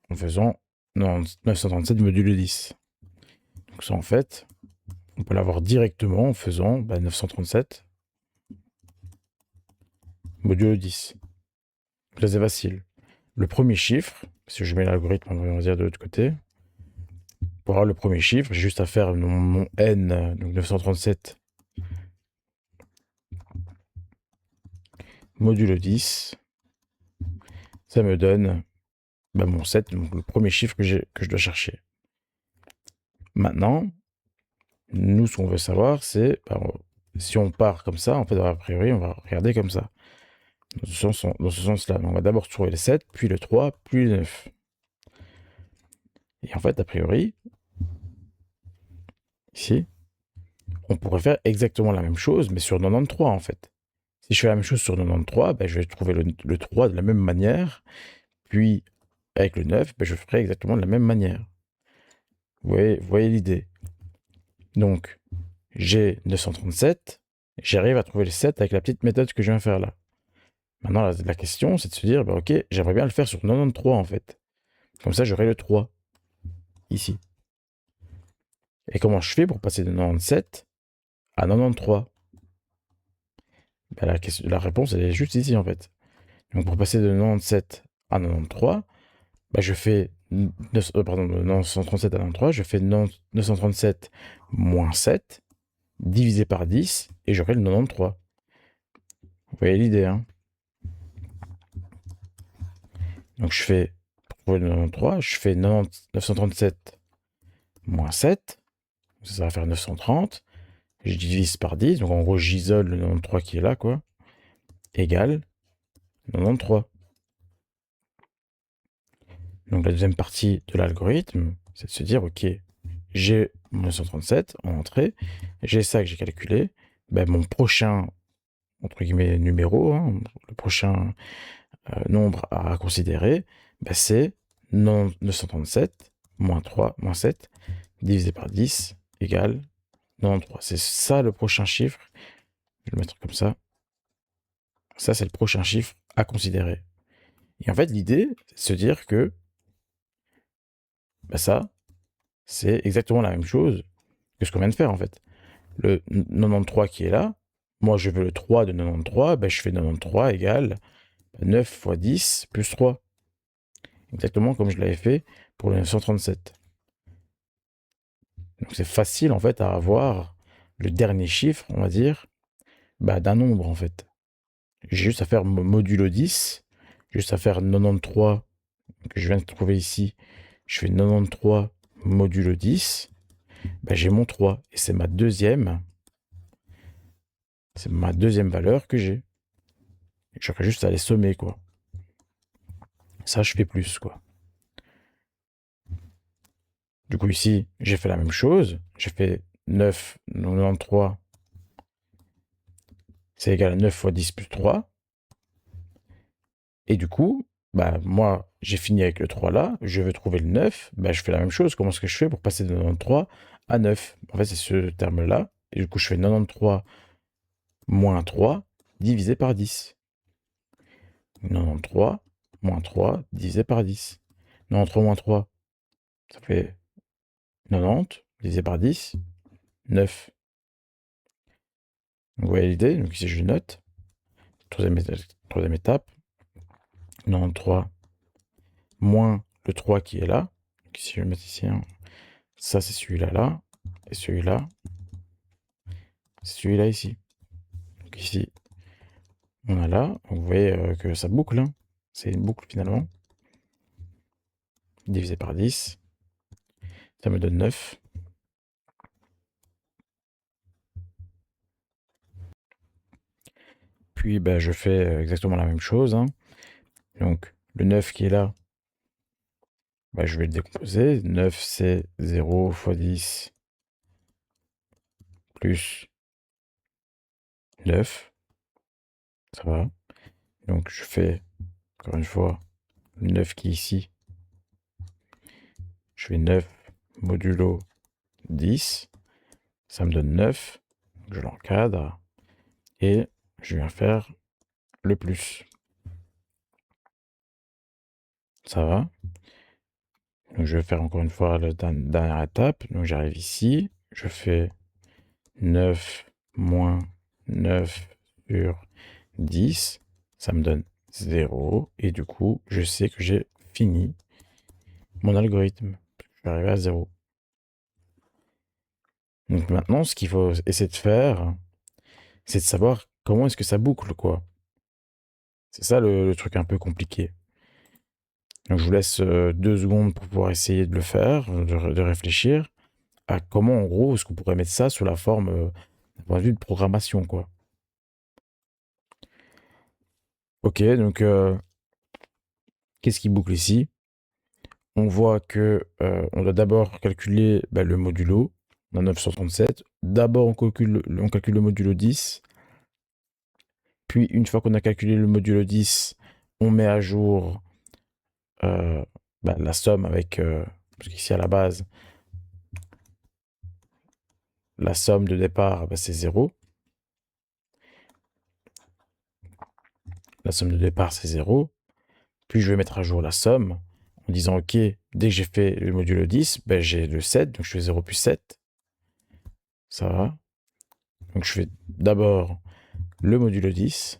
en faisant 937 modulo 10. Donc ça, en fait, on peut l'avoir directement en faisant 937 modulo 10. Là, c'est facile. Le premier chiffre, si je mets l'algorithme, on va dire de l'autre côté, pour avoir le premier chiffre, j'ai juste à faire mon n, donc 937 modulo 10. Ça me donne mon 7, donc le premier chiffre que je dois chercher. Maintenant, nous, ce qu'on veut savoir, c'est si on part comme ça, en fait, a priori, on va regarder comme ça. Dans ce sens-là. On va d'abord trouver le 7, puis le 3, puis le 9. Et en fait, a priori, ici, on pourrait faire exactement la même chose, mais sur 93, en fait. Si je fais la même chose sur 93, je vais trouver le 3 de la même manière, puis avec le 9, je ferai exactement de la même manière. Vous voyez l'idée. Donc, j'ai 937, j'arrive à trouver le 7 avec la petite méthode que je viens faire là. Maintenant, la question, c'est de se dire, ok, j'aimerais bien le faire sur 93 en fait. Comme ça, j'aurai le 3, ici. Et comment je fais pour passer de 97 à 93 la réponse, elle est juste ici en fait. Donc pour passer de 97 à 93, je fais de 937 à 93, je fais 937 moins 7 divisé par 10 et j'aurai le 93. Vous voyez l'idée, hein? Donc je fais, pour trouver le 93, je fais 937 moins 7, ça va faire 930, je divise par 10, donc en gros j'isole le 93 qui est là, quoi, égale 93. Donc la deuxième partie de l'algorithme, c'est de se dire, ok, j'ai 937 en entrée, j'ai ça que j'ai calculé, mon prochain, entre guillemets, numéro, hein, le prochain nombre à considérer, c'est 937 moins 3 moins 7 divisé par 10 égale 93. C'est ça le prochain chiffre. Je vais le mettre comme ça. Ça, c'est le prochain chiffre à considérer. Et en fait, l'idée, c'est de se dire que ça, c'est exactement la même chose que ce qu'on vient de faire, en fait. Le 93 qui est là, moi, je veux le 3 de 93, je fais 93 égale 9 fois 10 plus 3. Exactement comme je l'avais fait pour le 937. Donc c'est facile, en fait, à avoir le dernier chiffre, on va dire, d'un nombre, en fait. J'ai juste à faire modulo 10, juste à faire 93, que je viens de trouver ici. Je fais 93 modulo 10, j'ai mon 3. Et c'est ma deuxième valeur que j'ai. J'aurais juste à les sommer, quoi. Ça, je fais plus, quoi. Du coup, ici, j'ai fait la même chose. J'ai fait 9, 93, c'est égal à 9 fois 10 plus 3. Et du coup, moi, j'ai fini avec le 3 là, je veux trouver le 9, je fais la même chose. Comment est-ce que je fais pour passer de 93 à 9? En fait, c'est ce terme-là. Et du coup, je fais 93 moins 3 divisé par 10. 93 moins 3 divisé par 10. 93 moins 3, ça fait 90 divisé par 10, 9. Donc, vous voyez l'idée. Donc ici, je note. Troisième étape. 93 moins le 3 qui est là. Donc ici, je vais mettre ici un. Ça, c'est celui-là là. Et celui-là, c'est celui-là ici. Donc ici, on a là. Donc vous voyez que ça boucle. Hein. C'est une boucle finalement. Divisé par 10. Ça me donne 9. Puis je fais exactement la même chose. Hein. Donc le 9 qui est là, je vais le décomposer. 9, c'est 0 fois 10 plus 9. Ça va. Donc je fais, encore une fois, le 9 qui est ici. Je fais 9 modulo 10. Ça me donne 9. Je l'encadre. Et je viens faire le plus. Ça va? Donc je vais faire encore une fois la dernière étape. Donc j'arrive ici, je fais 9 moins 9 sur 10. Ça me donne 0. Et du coup, je sais que j'ai fini mon algorithme. Je suis arrivé à 0. Donc maintenant, ce qu'il faut essayer de faire, c'est de savoir comment est-ce que ça boucle, quoi. C'est ça le truc un peu compliqué. Donc je vous laisse 2 secondes pour pouvoir essayer de le faire, de réfléchir à comment, en gros, est-ce qu'on pourrait mettre ça sous la forme d'un point de vue de programmation, quoi. Ok, donc qu'est-ce qui boucle ici? On voit que on doit d'abord calculer le modulo. On a 937. D'abord, on calcule le modulo 10. Puis, une fois qu'on a calculé le modulo 10, on met à jour la somme avec... parce qu'ici, à la base, la somme de départ, c'est 0. La somme de départ, c'est 0. Puis, je vais mettre à jour la somme en disant, OK, dès que j'ai fait le modulo 10, j'ai le 7, donc je fais 0 plus 7. Ça va. Donc, je fais d'abord le modulo 10.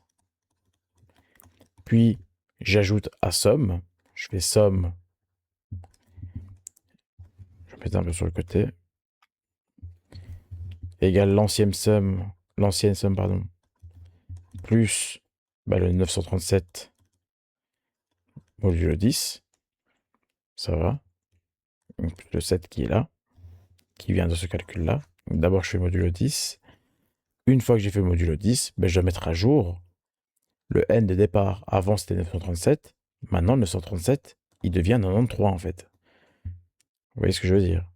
Puis, j'ajoute à somme. Je fais somme. Je vais mettre un peu sur le côté. Égale l'ancienne somme, pardon, plus le 937 modulo 10. Ça va. Donc, le 7 qui est là, qui vient de ce calcul-là. D'abord, je fais modulo 10. Une fois que j'ai fait modulo 10, je vais mettre à jour le n de départ. Avant, c'était 937. Maintenant, le 937, il devient 93 en fait. Vous voyez ce que je veux dire?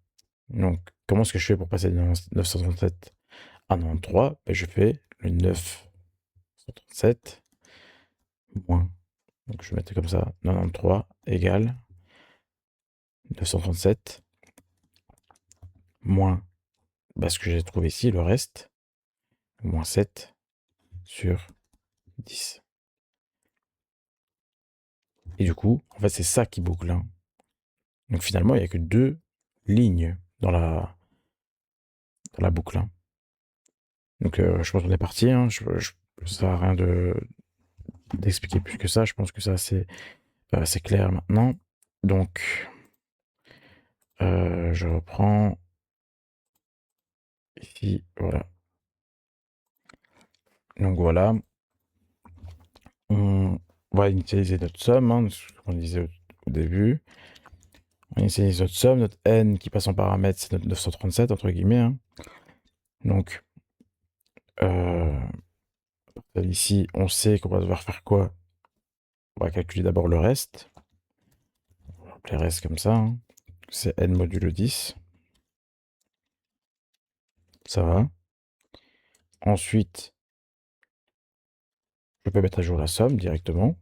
Donc, comment est-ce que je fais pour passer de 937 à 93? Je fais le 937 moins. Donc, je vais mettre comme ça, 93 égale 937 moins ce que j'ai trouvé ici, le reste, moins 7 sur 10. Et du coup, en fait, c'est ça qui boucle, hein. Donc finalement, il n'y a que 2 lignes dans la boucle, hein. Donc je pense qu'on est parti, hein. Ça ne sert à rien d'expliquer plus que ça. Je pense que ça, c'est clair maintenant. Donc, je reprends ici, voilà. Donc voilà, on va initialiser notre somme, hein, ce qu'on disait au début. On initialise notre somme, notre n qui passe en paramètre, c'est notre 937, entre guillemets, hein. Donc, ici, on sait qu'on va devoir faire quoi? On va calculer d'abord le reste. On va appeler reste comme ça, hein. C'est n modulo 10. Ça va. Ensuite, je peux mettre à jour la somme directement.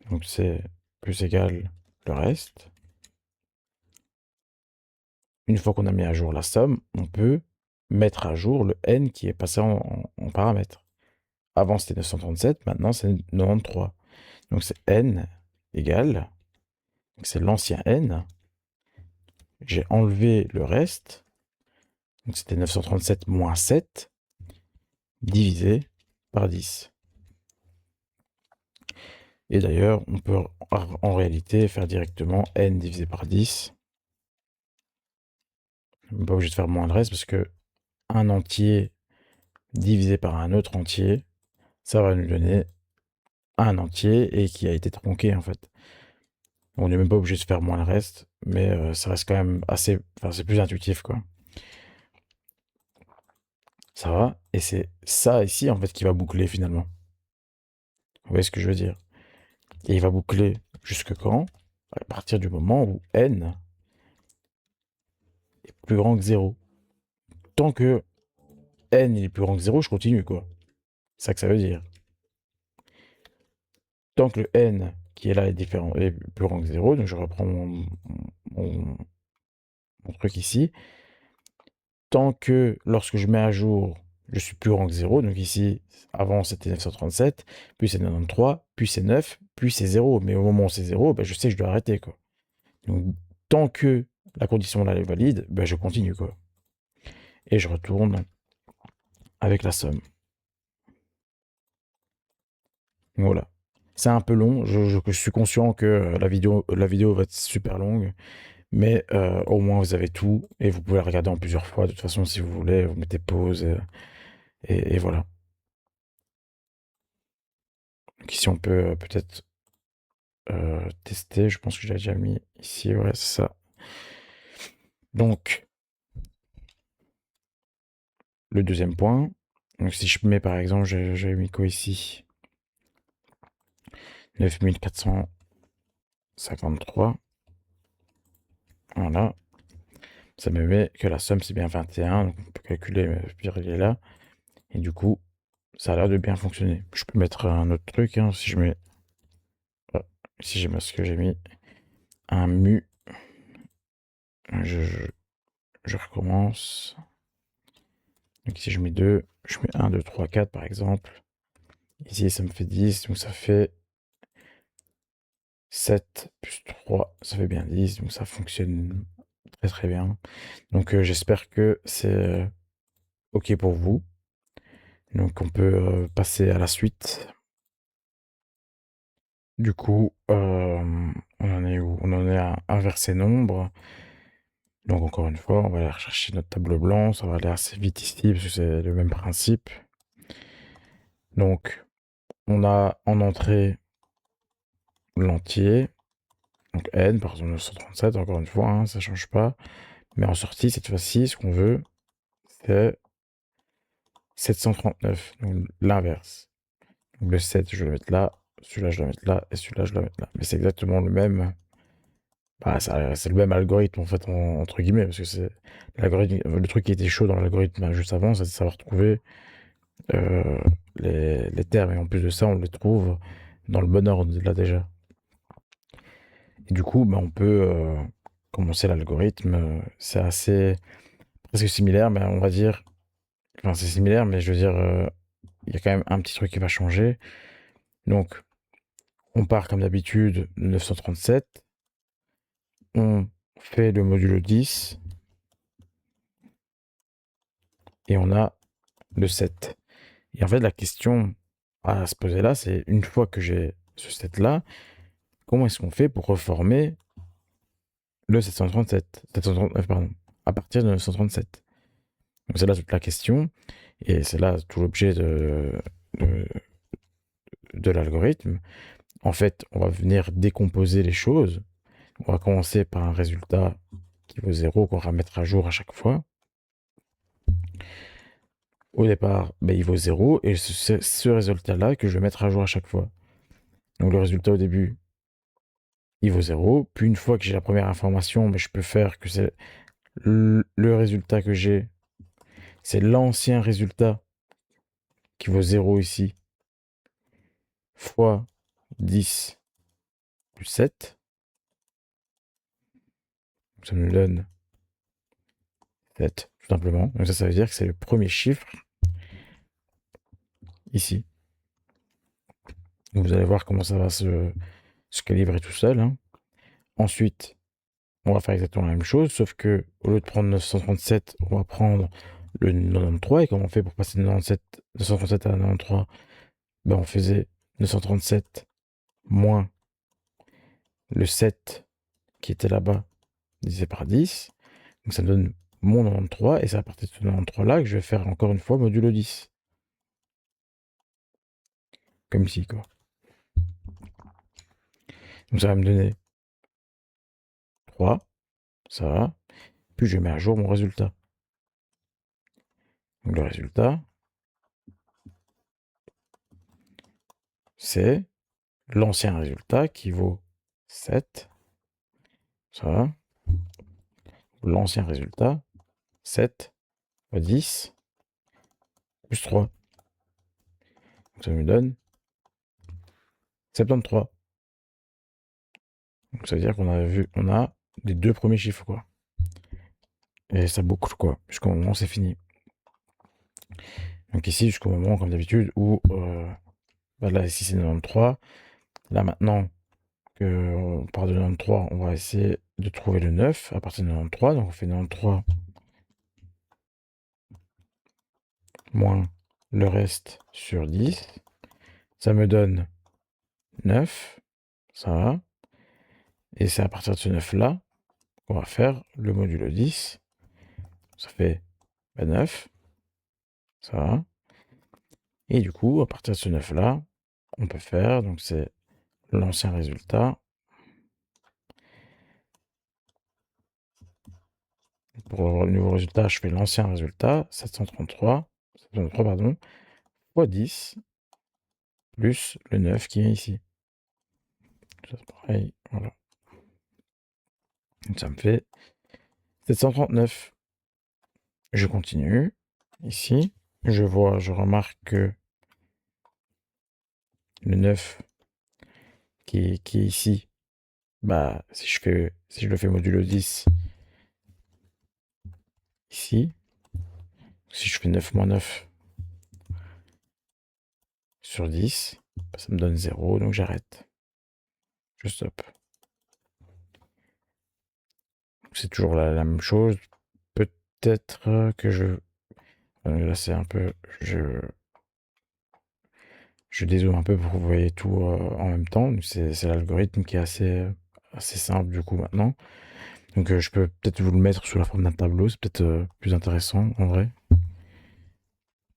Donc c'est plus égal le reste. Une fois qu'on a mis à jour la somme, on peut mettre à jour le n qui est passé en paramètre. Avant c'était 937, maintenant c'est 93. Donc c'est n égale, c'est l'ancien n. J'ai enlevé le reste. Donc c'était 937 moins 7 divisé par 10. Et d'ailleurs, on peut en réalité faire directement n divisé par 10. On n'est pas obligé de faire moins le reste parce que un entier divisé par un autre entier, ça va nous donner un entier et qui a été tronqué en fait. On n'est même pas obligé de faire moins le reste, mais ça reste quand même assez... Enfin, c'est plus intuitif quoi. Ça va. Et c'est ça ici en fait qui va boucler finalement. Vous voyez ce que je veux dire? Et il va boucler jusque quand? À partir du moment où n est plus grand que 0. Tant que n est plus grand que 0, je continue quoi. C'est ça que ça veut dire. Tant que le n qui est là est plus grand que 0, donc je reprends mon truc ici. Tant que lorsque je mets à jour je suis plus grand que 0. Donc ici, avant c'était 937, puis c'est 93, puis c'est 9, puis c'est 0. Mais au moment où c'est 0, ben, je sais que je dois arrêter, quoi. Donc tant que la condition là est valide, ben, je continue, quoi. Et je retourne avec la somme. Voilà. C'est un peu long, je suis conscient que la vidéo va être super longue, mais au moins vous avez tout et vous pouvez la regarder en plusieurs fois. De toute façon, si vous voulez, vous mettez pause et voilà. Donc ici, on peut peut-être tester. Je pense que j'ai déjà mis ici. Ouais, c'est ça. Donc, le deuxième point. Donc, si je mets par exemple, j'ai mis quoi ici? 9453. Voilà. Ça me met que la somme, c'est bien 21. Donc, on peut calculer, puis il est là. Et du coup, ça a l'air de bien fonctionner. Je peux mettre un autre truc, hein, si je mets. Oh, si j'ai ce que j'ai mis. Un mu. Je, je, je recommence. Donc ici, je mets 2. Je mets 1, 2, 3, 4 par exemple. Ici, ça me fait 10. Donc ça fait 7 plus 3. Ça fait bien 10. Donc ça fonctionne très très bien. Donc j'espère que c'est OK pour vous. Donc on peut passer à la suite. Du coup, on en est où? On en est à inverser nombre. Donc encore une fois, on va aller rechercher notre tableau blanc. Ça va aller assez vite ici parce que c'est le même principe. Donc on a en entrée l'entier. Donc n par exemple 937, encore une fois, hein, ça ne change pas. Mais en sortie, cette fois-ci, ce qu'on veut, c'est 739. Donc l'inverse. Donc le 7, je vais le mettre là. Celui-là, je dois le mettre là. Et celui-là, je dois le mettre là. Mais c'est exactement le même. Bah, c'est le même algorithme, en fait, entre guillemets. Parce que c'est l'algorithme. Le truc qui était chaud dans l'algorithme juste avant, c'est de savoir trouver euh, les termes. Et en plus de ça, on les trouve dans le bon ordre, là, déjà. Et du coup, bah, on peut commencer l'algorithme. C'est assez presque similaire, mais on va dire. Enfin, c'est similaire, mais je veux dire, il y a quand même un petit truc qui va changer. Donc, on part comme d'habitude de 937. On fait le modulo 10. Et on a le 7. Et en fait, la question à se poser là, c'est une fois que j'ai ce 7-là, comment est-ce qu'on fait pour reformer le 739, pardon, à partir de 937. Donc c'est là toute la question, et c'est là tout l'objet de, de l'algorithme. En fait, on va venir décomposer les choses. On va commencer par un résultat qui vaut 0, qu'on va mettre à jour à chaque fois. Au départ, ben, il vaut 0, et c'est ce résultat-là que je vais mettre à jour à chaque fois. Donc le résultat au début, il vaut 0. Puis une fois que j'ai la première information, mais je peux faire que c'est le résultat que j'ai, c'est l'ancien résultat qui vaut 0 ici, fois 10 plus 7. Donc ça me donne 7, tout simplement. Donc ça veut dire que c'est le premier chiffre ici. Donc vous allez voir comment ça va se calibrer tout seul, hein. Ensuite, on va faire exactement la même chose, sauf que au lieu de prendre 937, on va prendre le 93. Et comment on fait pour passer de 937 à 93? Ben, on faisait 937 moins le 7 qui était là-bas divisé par 10. Donc ça me donne mon 93. Et c'est à partir de ce 93 là que je vais faire encore une fois modulo 10. Comme ici, quoi. Donc ça va me donner 3. Ça va. Puis je mets à jour mon résultat. Donc le résultat, c'est l'ancien résultat qui vaut 7. Ça va. L'ancien résultat, 7 fois 10 plus 3. Donc ça me donne 73. Donc ça veut dire on a les deux premiers chiffres, quoi. Et ça boucle, quoi. Jusqu'au moment où c'est fini. Donc ici, jusqu'au moment, comme d'habitude, où là, ici, c'est 93. Là, maintenant qu'on part de 93, on va essayer de trouver le 9 à partir de 93. Donc, on fait 93 moins le reste sur 10. Ça me donne 9. Ça va. Et c'est à partir de ce 9-là qu'on va faire le modulo 10. Ça fait 9. Ça va. Et du coup, à partir de ce 9-là, on peut faire, donc c'est l'ancien résultat. Pour avoir le nouveau résultat, je fais l'ancien résultat, 733 pardon, fois 10, plus le 9 qui est ici. Ça, c'est pareil, voilà. Donc ça me fait 739. Je continue, ici. Je remarque que le 9 qui est ici, bah, si je le fais modulo 10, ici, si je fais 9 moins 9 sur 10, bah, ça me donne 0, donc j'arrête. Je stoppe. C'est toujours la même chose. Peut-être que là, c'est un peu... Je dézoome un peu pour que vous voyez tout en même temps. C'est l'algorithme qui est assez simple du coup maintenant. Donc je peux peut-être vous le mettre sous la forme d'un tableau. C'est peut-être plus intéressant en vrai.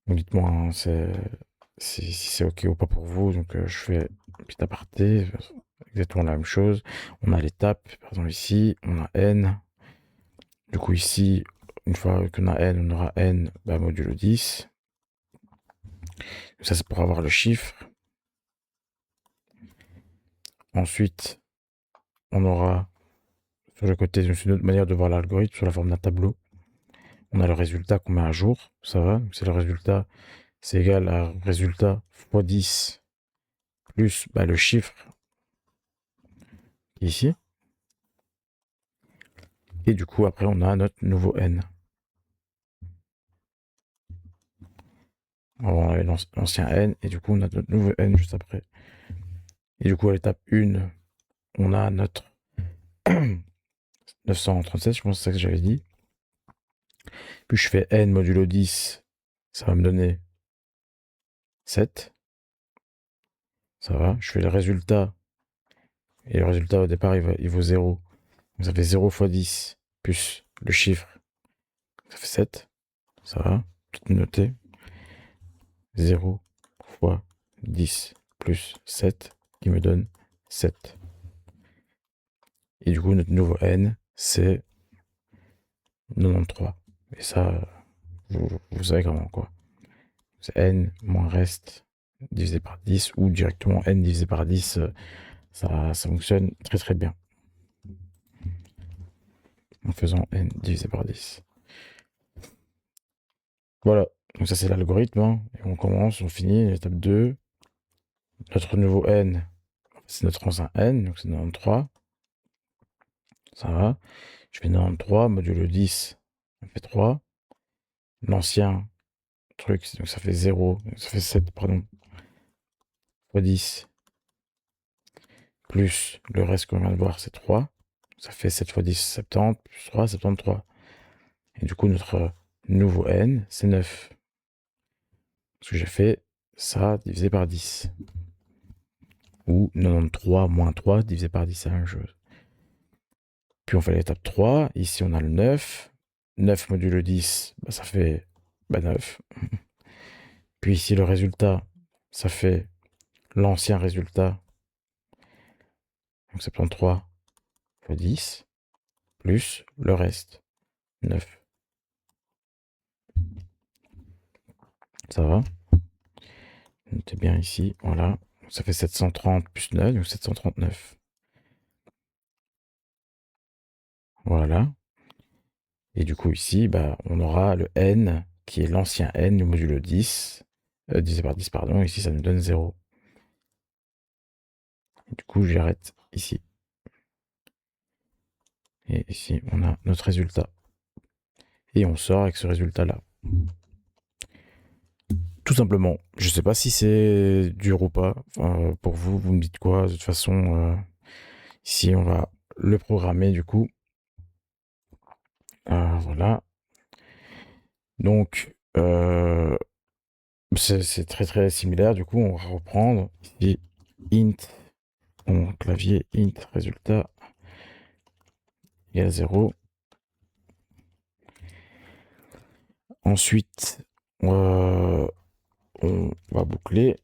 Donc dites-moi hein, si c'est OK ou pas pour vous. Donc je fais un petit aparté. Exactement la même chose. On a l'étape. Par exemple ici, on a n. Du coup ici, une fois qu'on a n, on aura n modulo 10. Ça, c'est pour avoir le chiffre. Ensuite, on aura sur le côté, c'est une autre manière de voir l'algorithme sous la forme d'un tableau. On a le résultat qu'on met à jour, ça va. C'est le résultat, c'est égal à résultat fois 10 plus le chiffre qui est ici. Et du coup, après, on a notre nouveau n. On a l'ancien n, et du coup, on a notre nouveau n juste après. Et du coup, à l'étape 1, on a notre 937, je pense que c'est ça que j'avais dit. Puis je fais n modulo 10, ça va me donner 7. Ça va. Je fais le résultat. Et le résultat au départ, il vaut 0. Donc ça fait 0 fois 10 plus le chiffre. Ça fait 7. Ça va. Tout noté. 0 fois 10 plus 7 qui me donne 7. Et du coup, notre nouveau n, c'est 93. Et ça, vous savez comment, quoi. C'est n moins reste divisé par 10 ou directement n divisé par 10. Ça fonctionne très très bien. En faisant n divisé par 10. Voilà. Donc ça, c'est l'algorithme. Hein. Et on commence, on finit, l'étape 2. Notre nouveau n, c'est notre ancien n, donc c'est 93. Ça va. Je fais 93, modulo 10, ça fait 3. L'ancien truc, donc ça fait 0, ça fait 7, pardon, fois 10, plus le reste qu'on vient de voir, c'est 3. Ça fait 7 fois 10, 70, plus 3, 73. Et du coup, notre nouveau n, c'est 9. Parce que j'ai fait ça divisé par 10. Ou 93 moins 3 divisé par 10, c'est la même chose. Puis on fait l'étape 3. Ici, on a le 9. 9 modulo 10, ça fait 9. Puis ici, le résultat, ça fait l'ancien résultat. Donc 73 fois 10, plus le reste, 9. Ça va. Notez bien ici, voilà. Ça fait 730 plus 9, donc 739. Voilà. Et du coup, ici, on aura le n, qui est l'ancien n du modulo 10, divisé par 10, pardon. Ici, ça nous donne 0. Et du coup, j'arrête ici. Et ici, on a notre résultat. Et on sort avec ce résultat-là. Tout simplement. Je sais pas si c'est dur ou pas. Enfin, pour vous, vous me dites quoi? De toute façon, ici, on va le programmer du coup. Voilà. Donc, c'est très très similaire. Du coup, on va reprendre ici int, mon clavier int résultat égale 0. Ensuite, on va boucler.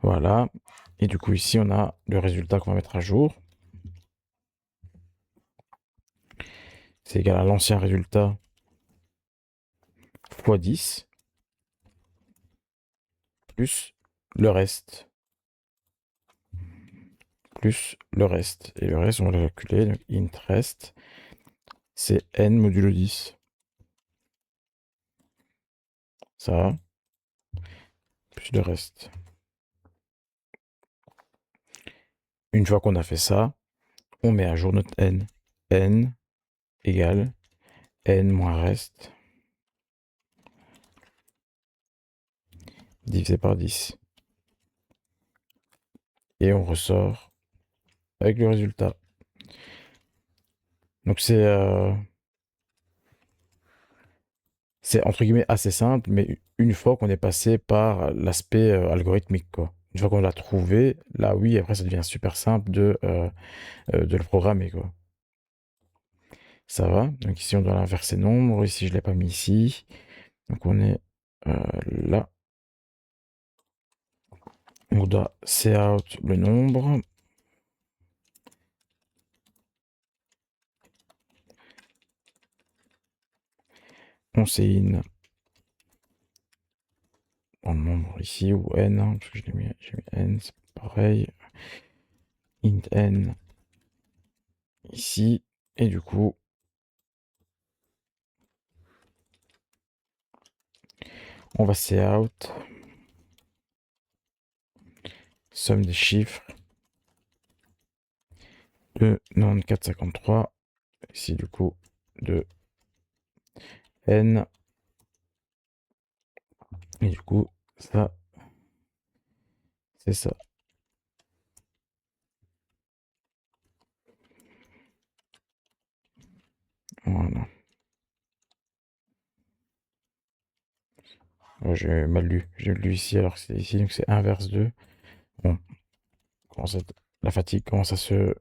Voilà. Et du coup, ici, on a le résultat qu'on va mettre à jour. C'est égal à l'ancien résultat fois 10 plus le reste. Plus le reste. Et le reste, on va le calculer. Donc, int rest, c'est n modulo 10. Ça va. Plus le reste. Une fois qu'on a fait ça, on met à jour notre n. N égale n moins reste divisé par 10. Et on ressort avec le résultat. Donc c'est entre guillemets assez simple, mais une fois qu'on est passé par l'aspect algorithmique, quoi. Une fois qu'on l'a trouvé, là oui, après ça devient super simple de le programmer, quoi. Ça va. Donc ici on doit l'inverser nombre, ici je l'ai pas mis ici. Donc on est là. On doit cout le nombre. On in dans le nombre ici, ou n, hein, parce que j'ai mis n, c'est pareil. Int n ici. Et du coup, on va cout somme des chiffres de 94,53. Ici, du coup, de n. Et du coup, ça, c'est ça. Voilà. Ouais, j'ai mal lu. J'ai lu ici alors que c'est ici, donc c'est inverse 2. Bon, la fatigue commence à se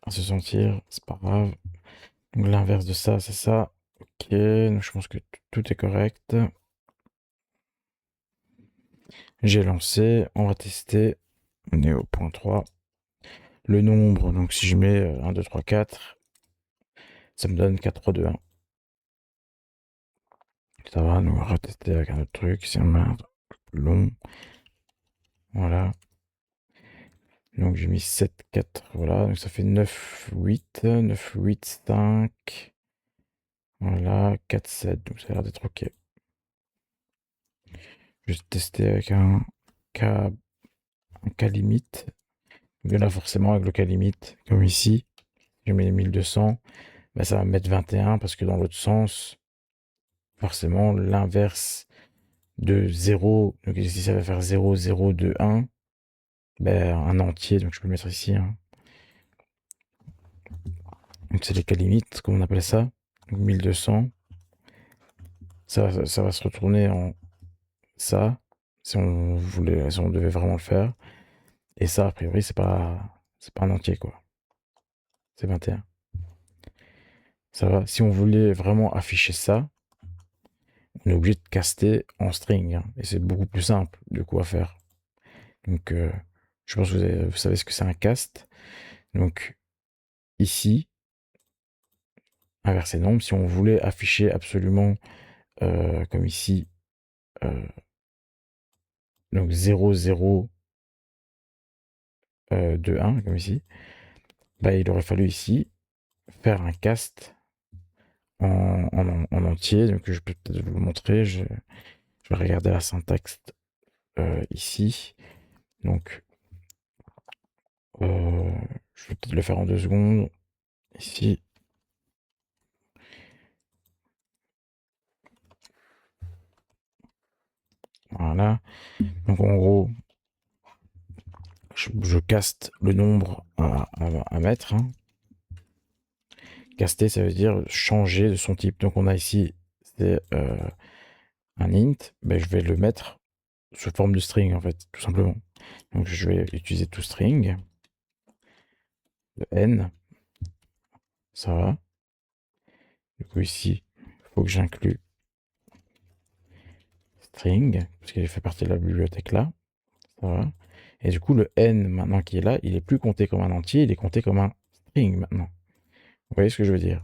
sentir, c'est pas grave. Donc l'inverse de ça, c'est ça. Ok, donc je pense que tout est correct. J'ai lancé, on va tester. On est au point 3. Le nombre, donc si je mets 1, 2, 3, 4, ça me donne 4, 3, 2, 1. Ça va, nous on va retester avec un autre truc. C'est un peu long. Voilà. Donc j'ai mis 7, 4, voilà. Donc ça fait 9, 8, 9, 8, 5. Voilà, 4, 7. Donc ça a l'air d'être ok. Je vais tester avec un cas limite. Donc là, forcément, avec le cas limite, comme ici, je mets 1200, bah, ça va me mettre 21 parce que dans l'autre sens, forcément, l'inverse de 0, donc ici ça va faire 0, 0, 2, 1, ben, un entier, donc je peux le mettre ici. Hein. Donc c'est les cas limites, comme on appelle ça. Donc 1200, ça va se retourner en ça, si on voulait, si on devait vraiment le faire. Et ça, a priori, c'est pas un entier, quoi. C'est 21. Ça va. Si on voulait vraiment afficher ça, on est obligé de caster en string. Hein, et c'est beaucoup plus simple, de quoi faire. Donc, je pense que vous savez ce que c'est un cast. Donc, ici, inverser nombre, si on voulait afficher absolument, comme ici, donc 0, 0, 2, 1, comme ici, bah, il aurait fallu ici faire un cast en entier. Donc, je peux peut-être vous montrer. Je vais regarder la syntaxe ici. Donc, vais peut-être le faire en 2 secondes. Ici. Voilà. Donc en gros, je caste le nombre à mettre. Hein. Caster, ça veut dire changer de son type. Donc on a ici, c'est un int. Ben, je vais le mettre sous forme de string, en fait, tout simplement. Donc je vais utiliser toString. Le n. Ça va. Du coup ici, il faut que j'inclue string, parce qu'il fait partie de la bibliothèque là. Ça va. Et du coup, le n maintenant qui est là, il est plus compté comme un entier, il est compté comme un string maintenant. Vous voyez ce que je veux dire?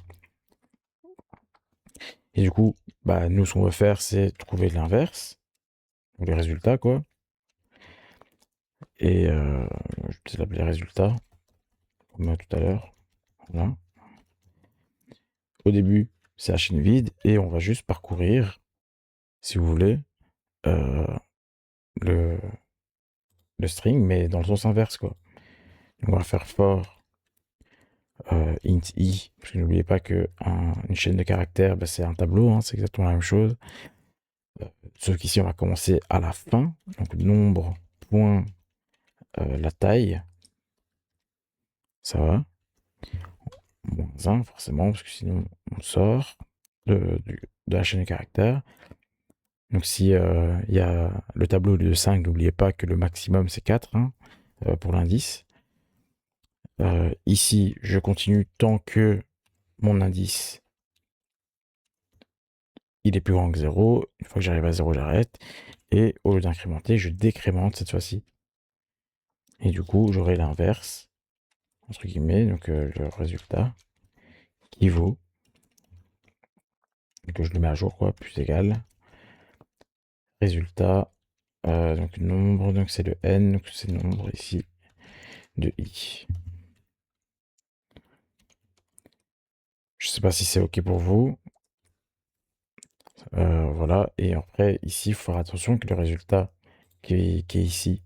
Et du coup, bah, nous, ce qu'on veut faire, c'est trouver l'inverse, ou les résultats, quoi. Et je vais peut-être l'appeler résultat, comme tout à l'heure. Voilà. Au début, c'est la chaîne vide, et on va juste parcourir, si vous voulez, euh, le, le string, mais dans le sens inverse, quoi. Donc, on va faire for int i, parce que n'oubliez pas que une chaîne de caractères, bah, c'est un tableau, hein, c'est exactement la même chose. Sauf qu'ici, on va commencer à la fin, donc nombre, point, la taille, ça va. Moins 1, forcément, parce que sinon, on sort de la chaîne de caractères. Donc si il y a le tableau de 5, n'oubliez pas que le maximum, c'est 4 hein, pour l'indice. Ici, je continue tant que mon indice il est plus grand que 0. Une fois que j'arrive à 0, j'arrête. Et au lieu d'incrémenter, je décrémente cette fois-ci. Et du coup, j'aurai l'inverse, entre guillemets, donc le résultat qui vaut, que je le mets à jour, quoi, plus égal. Résultat, donc nombre, donc c'est le n, donc c'est le nombre ici de i. Je sais pas si c'est OK pour vous. Voilà, et après, ici, il faut faire attention que le résultat qui est ici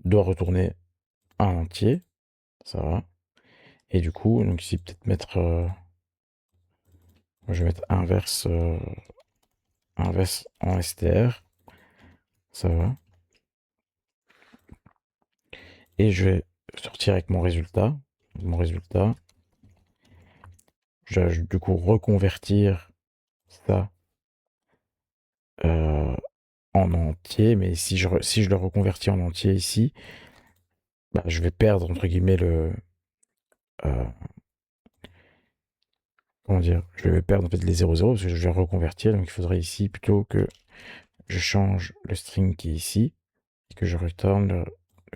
doit retourner un entier. Ça va. Et du coup, donc ici, peut-être mettre. Je vais mettre inverse en str. Ça va. Et je vais sortir avec mon résultat. Mon résultat. Je vais du coup reconvertir ça en entier. Mais si je le reconvertis en entier ici, bah, je vais perdre, entre guillemets, euh, comment dire, je vais perdre en fait les 0,0 parce que je vais reconvertir. Donc il faudrait ici plutôt que je change le string qui est ici et que je retourne le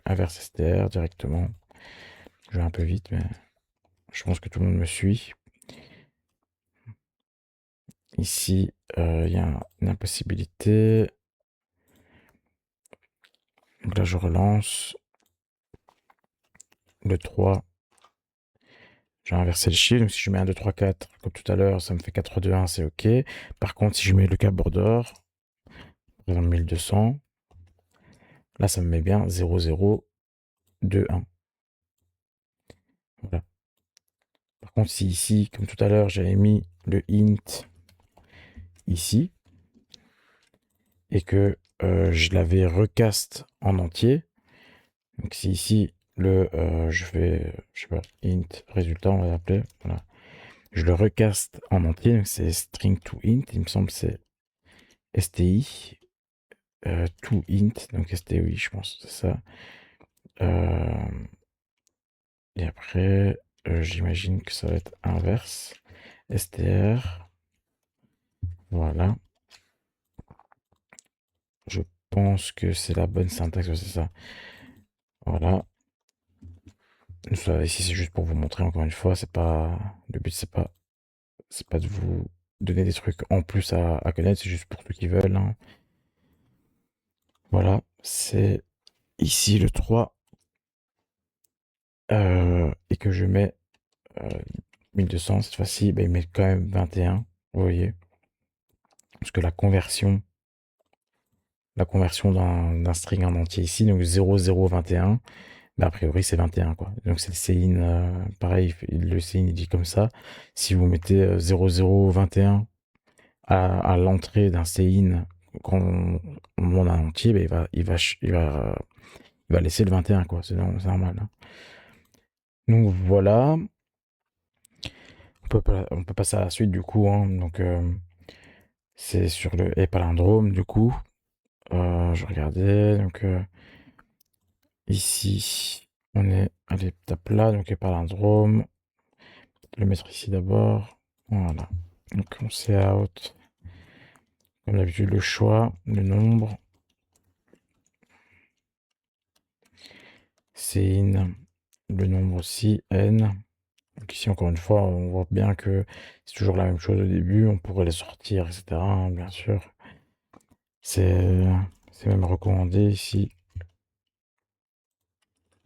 inverse str directement. Je vais un peu vite, mais je pense que tout le monde me suit. Ici, il y a une impossibilité. Donc là, je relance le 3. Je vais inverser le chiffre. Donc si je mets 1, 2, 3, 4, comme tout à l'heure, ça me fait 4, 3, 2, 1, c'est OK. Par contre, si je mets le cap border, par exemple 1200, là, ça me met bien 0, 0, 2, 1. Voilà. Par contre, si ici, comme tout à l'heure, j'avais mis le int ici et que je l'avais recast en entier, donc si ici, je fais, je sais pas, int résultat, on va l'appeler, voilà. Je le recast en entier, donc c'est string to int, il me semble que c'est sti, to int, donc stoi, je pense, c'est ça. Et après, j'imagine que ça va être inverse, str, voilà. Je pense que c'est la bonne syntaxe, c'est ça. Voilà. Ça, ici, c'est juste pour vous montrer encore une fois, c'est pas le but, c'est pas de vous donner des trucs en plus à connaître, c'est juste pour ceux qui veulent. Hein. Voilà, c'est ici le 3 et que je mets 1200 cette fois-ci, bah, il met quand même 21, vous voyez, parce que la conversion d'un string en entier ici, donc 0021, Mais a priori, c'est 21, quoi. Donc, c'est le Céline, pareil, le Céline, il dit comme ça. Si vous mettez 0021 à l'entrée d'un Céline, quand on demande un entier, ben, il va laisser le 21, quoi. C'est normal, hein. Donc, voilà. On peut passer à la suite, du coup, hein. Donc, c'est sur le et palindrome, du coup. Je regardais, donc, ici, on est à l'étape là, donc et palindrome. Le mettre ici d'abord. Voilà. Donc on sait out. Comme d'habitude, le choix, le nombre. C'est in. Le nombre aussi, n. Donc ici, encore une fois, on voit bien que c'est toujours la même chose au début. On pourrait les sortir, etc., hein, bien sûr. C'est c'est même recommandé ici.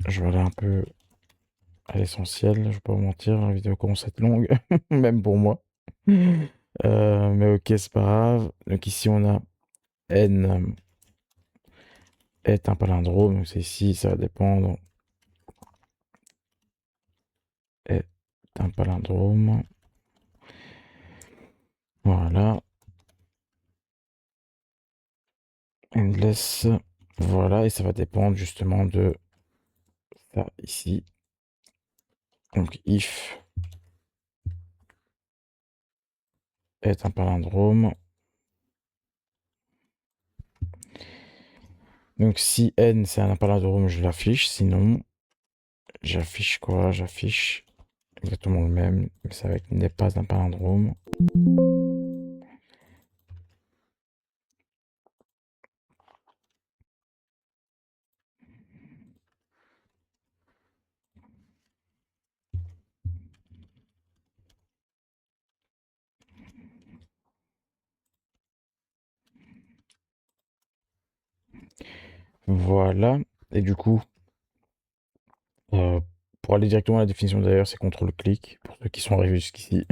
Je vais aller un peu à l'essentiel. Je vais pas vous mentir, la vidéo commence à être longue, même pour moi. Mais ok, c'est pas grave. Donc ici, on a n est un palindrome. Donc c'est ici, ça va dépendre. Est un palindrome. Voilà. Endless. Voilà. Et ça va dépendre justement de ça ici. Donc if est un palindrome. Donc si n c'est un palindrome, je l'affiche. Sinon, j'affiche quoi? J'affiche exactement le même. Mais ça avec n'est pas un palindrome. Voilà. Et du coup, euh, pour aller directement à la définition d'ailleurs, c'est CTRL-clic pour ceux qui sont arrivés jusqu'ici.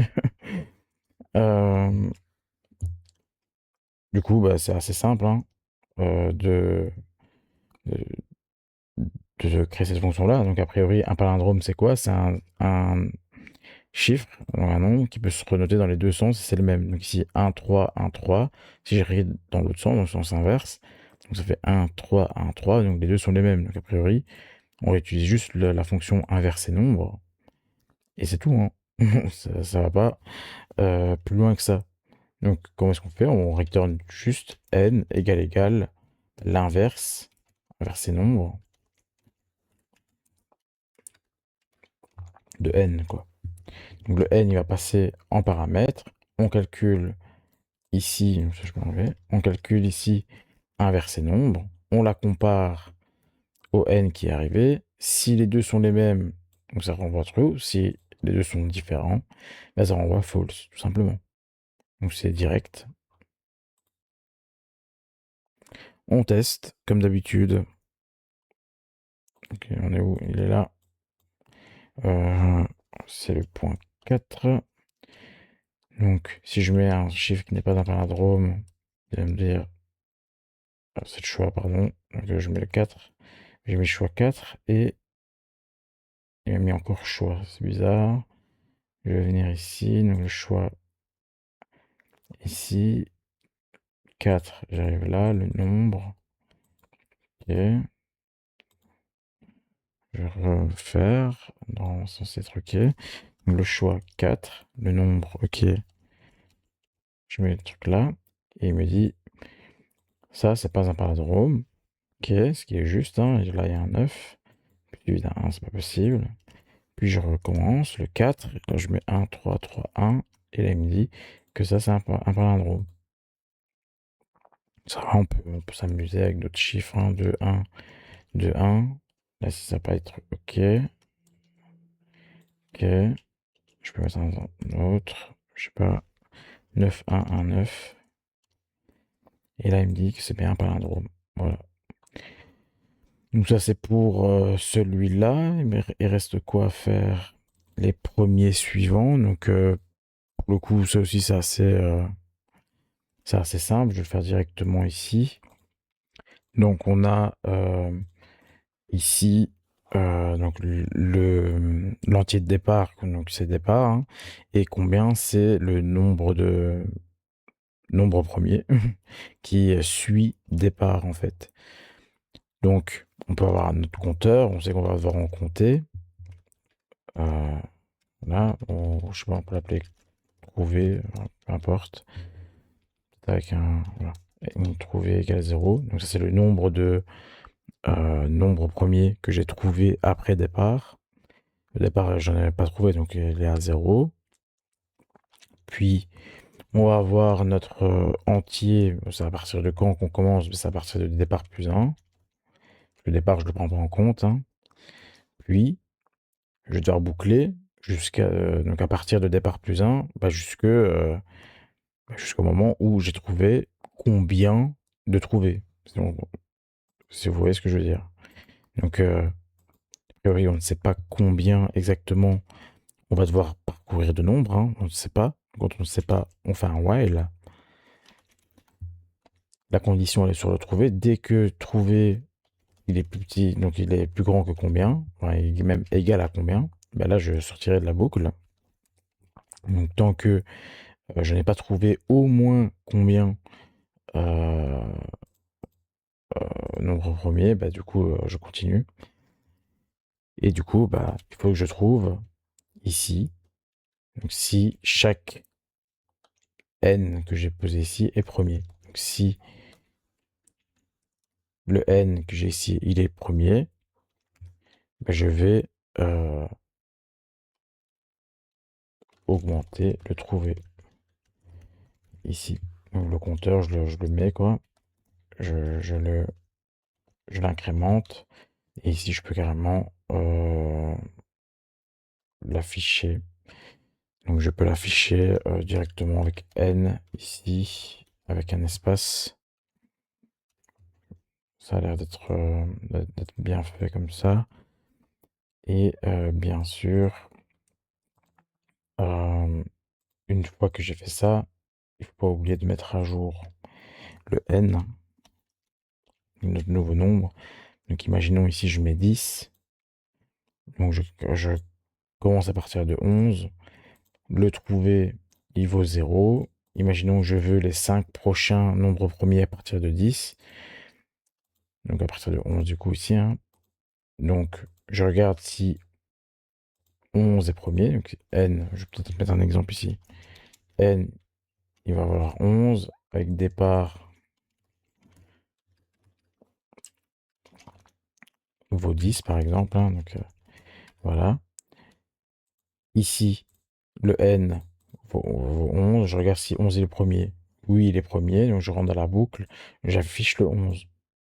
Euh, du coup, bah, c'est assez simple, hein, de, de créer cette fonction-là. Donc, a priori, un palindrome, c'est quoi? C'est un chiffre, donc un nombre qui peut se renoter dans les deux sens et c'est le même. Donc, ici, 1, 3, 1, 3. Si j'écris dans l'autre sens, dans le sens inverse, donc ça fait 1, 3, 1, 3. Donc, les deux sont les mêmes. Donc, a priori, on utilise juste la fonction inverser nombre et c'est tout, hein. Ça va pas plus loin que ça. Donc, comment est-ce qu'on fait? On return juste n égale l'inverse, inverser nombre de n, quoi. Donc le n, il va passer en paramètre. On calcule ici, ça je peux enlever. On calcule ici inverser nombre. On la compare au n qui est arrivé. Si les deux sont les mêmes, donc ça renvoie true. Si les deux sont différents, ben ça renvoie false, tout simplement. Donc c'est direct. On teste, comme d'habitude. Ok, on est où? Il est là. C'est le point 4. Donc, si je mets un chiffre qui n'est pas un palindrome, il va me dire. C'est le choix, pardon. Donc, je mets le 4. J'ai mis choix 4 et il m'a mis encore choix. C'est bizarre. Je vais venir ici. Donc, le choix ici. 4. J'arrive là. Le nombre. Ok. Je vais refaire. Non, censé être ok. Donc, le choix 4. Le nombre. Ok. Je mets le truc là. Et il me dit ça, c'est pas un palindrome. Ok, ce qui est juste, hein. Et là, il y a un 9. Puis il y a un 1, c'est pas possible. Puis je recommence, le 4. Et là, je mets 1, 3, 3, 1. Et là, il me dit que ça, c'est un palindrome. Ça va, on peut s'amuser avec d'autres chiffres, hein. 2, 1, 2, 1. Là, si ça va pas être ok. Ok. Je peux mettre un autre. Je sais pas. 9, 1, 1, 9. Et là, il me dit que c'est bien un palindrome. Voilà. Donc ça, c'est pour celui-là. Il reste quoi à faire? Les premiers suivants. Donc, pour le coup, ça aussi, c'est assez simple. Je vais le faire directement ici. Donc, on a ici donc l'entier de départ, donc c'est départ, hein, et combien c'est le nombre premier qui suit départ en fait. Donc on peut avoir notre compteur, on sait qu'on va devoir en compter. Là, je sais pas, on peut l'appeler trouver, peu importe. Avec un voilà, trouver égale 0. Donc ça c'est le nombre premier que j'ai trouvé après départ. Le départ, j'en avais pas trouvé, donc il est à 0. Puis, on va avoir notre entier. C'est à partir de quand qu'on commence? C'est à partir du départ plus 1. Le départ, je le prends pas en compte, hein. Puis, je vais devoir boucler donc à partir de départ plus 1, jusqu'au moment où j'ai trouvé combien de trouver. Si vous voyez ce que je veux dire. Donc, oui, on ne sait pas combien exactement on va devoir parcourir de nombres, hein, on ne sait pas. Quand on ne sait pas, on fait un while. La condition, elle est sur le trouver. Dès que trouver, il est plus petit, donc il est plus grand que combien, enfin, il est même égal à combien, ben là, je sortirai de la boucle. Donc, tant que je n'ai pas trouvé au moins combien euh, nombre premier, bah, du coup, je continue. Et du coup, bah, il faut que je trouve ici, donc si chaque n que j'ai posé ici est premier. Donc, si le n que j'ai ici, il est premier, bah, je vais augmenter le trouver ici. Donc le compteur, je le mets quoi. Je l'incrémente. Et ici, je peux carrément l'afficher. Donc je peux l'afficher directement avec n ici, avec un espace. Ça a l'air d'être bien fait comme ça. Et bien sûr, une fois que j'ai fait ça, il ne faut pas oublier de mettre à jour le n, notre nouveau nombre. Donc imaginons ici, je mets 10. Donc je commence à partir de 11. Le trouver, il vaut 0. Imaginons que je veux les 5 prochains nombres premiers à partir de 10. Donc à partir de 11 du coup ici, hein. Donc je regarde si 11 est premier. Donc n, je vais peut-être mettre un exemple ici. N, il va valoir 11 avec départ vaut 10 par exemple, hein. Donc voilà. Ici, le n vaut 11. Je regarde si 11 est le premier. Oui, il est premier. Donc je rentre dans la boucle. J'affiche le 11.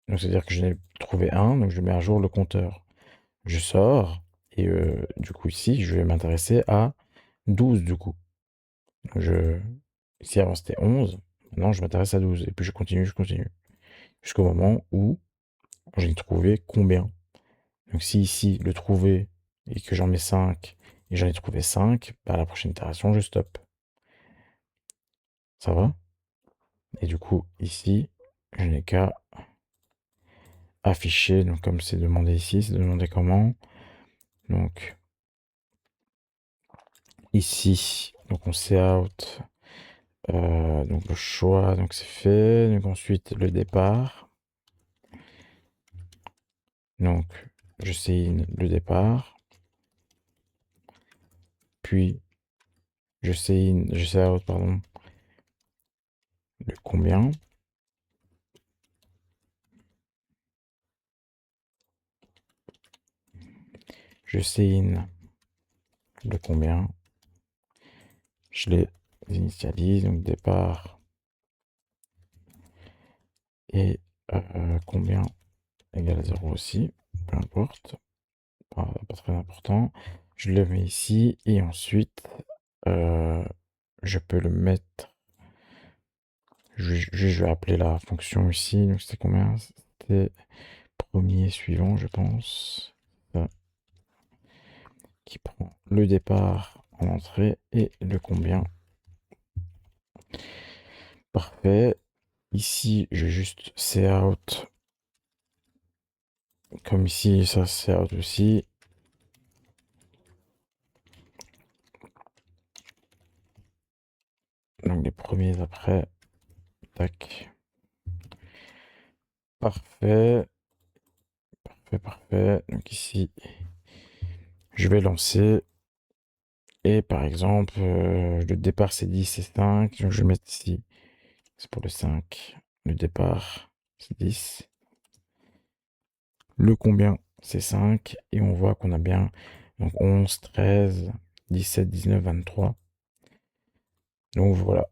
Donc c'est-à-dire que je n'ai trouvé un. Donc je mets à jour le compteur. Je sors. Et du coup ici, je vais m'intéresser à 12 du coup. Ici avant c'était 11. Maintenant je m'intéresse à 12. Et puis je continue. Jusqu'au moment où j'ai trouvé combien. Donc si ici le trouver et que j'en mets 5 et j'en ai trouvé 5, bah à la prochaine itération je stoppe. Ça va? Et du coup ici, je n'ai qu'à afficher, donc comme c'est demandé ici, c'est demandé comment. Donc ici, donc on say out, donc le choix, donc c'est fait. Donc ensuite le départ. Donc je say in le départ. Puis je say out, pardon, le combien. Je say in le combien. Je les initialise, donc départ et combien égale à 0 aussi, peu importe, pas très important. Je le mets ici et ensuite je peux le mettre. Je vais appeler la fonction ici. Donc c'était combien? C'était premier suivant, je pense. Ça, qui prend le départ en entrée et le combien. Parfait. Ici, je vais juste say out Comme ici, ça sert aussi. Donc les premiers après. Tac. Parfait. Parfait, parfait. Donc ici, je vais lancer. Et par exemple, le départ c'est 10 et 5. Donc je vais mettre ici. C'est pour le 5. Le départ, c'est 10. Le combien, c'est 5. Et on voit qu'on a bien donc 11, 13, 17, 19, 23. Donc voilà.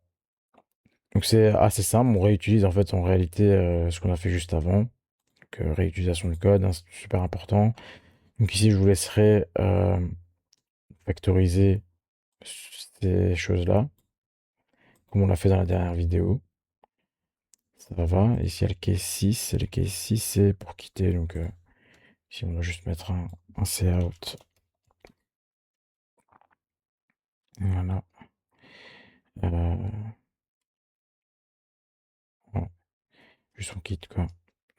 Donc c'est assez simple. On réutilise en fait en réalité ce qu'on a fait juste avant. Donc réutilisation du code, hein, c'est super important. Donc ici, je vous laisserai factoriser ces choses-là, comme on l'a fait dans la dernière vidéo. Ça va. Ici, il y a le case 6. Et le case 6, c'est pour quitter. Donc ici, on va juste mettre un cout. Voilà. Euh, voilà. Juste on quitte quoi.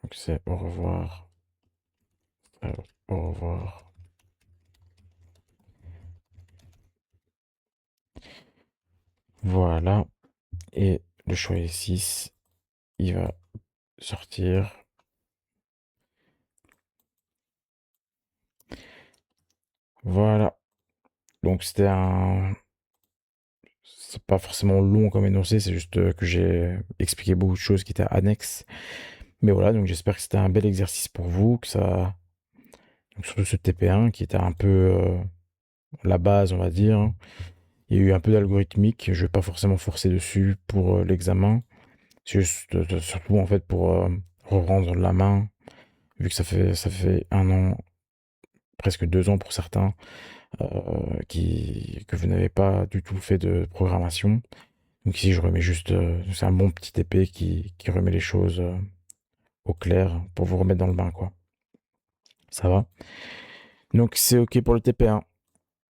Donc c'est au revoir. Au revoir. Voilà. Et le choix est 6. Il va sortir. Voilà. Donc c'était un. C'est pas forcément long comme énoncé, c'est juste que j'ai expliqué beaucoup de choses qui étaient annexes. Mais voilà, donc j'espère que c'était un bel exercice pour vous, que ça. Donc surtout ce TP1 qui était un peu la base, on va dire. Il y a eu un peu d'algorithmique, je vais pas forcément forcer dessus pour l'examen. C'est juste surtout en fait pour rendre la main, vu que ça fait 1 an, presque 2 ans pour certains, que vous n'avez pas du tout fait de programmation. Donc ici je remets juste, c'est un bon petit TP qui remet les choses au clair pour vous remettre dans le bain quoi. Ça va? Donc c'est ok pour le TP1.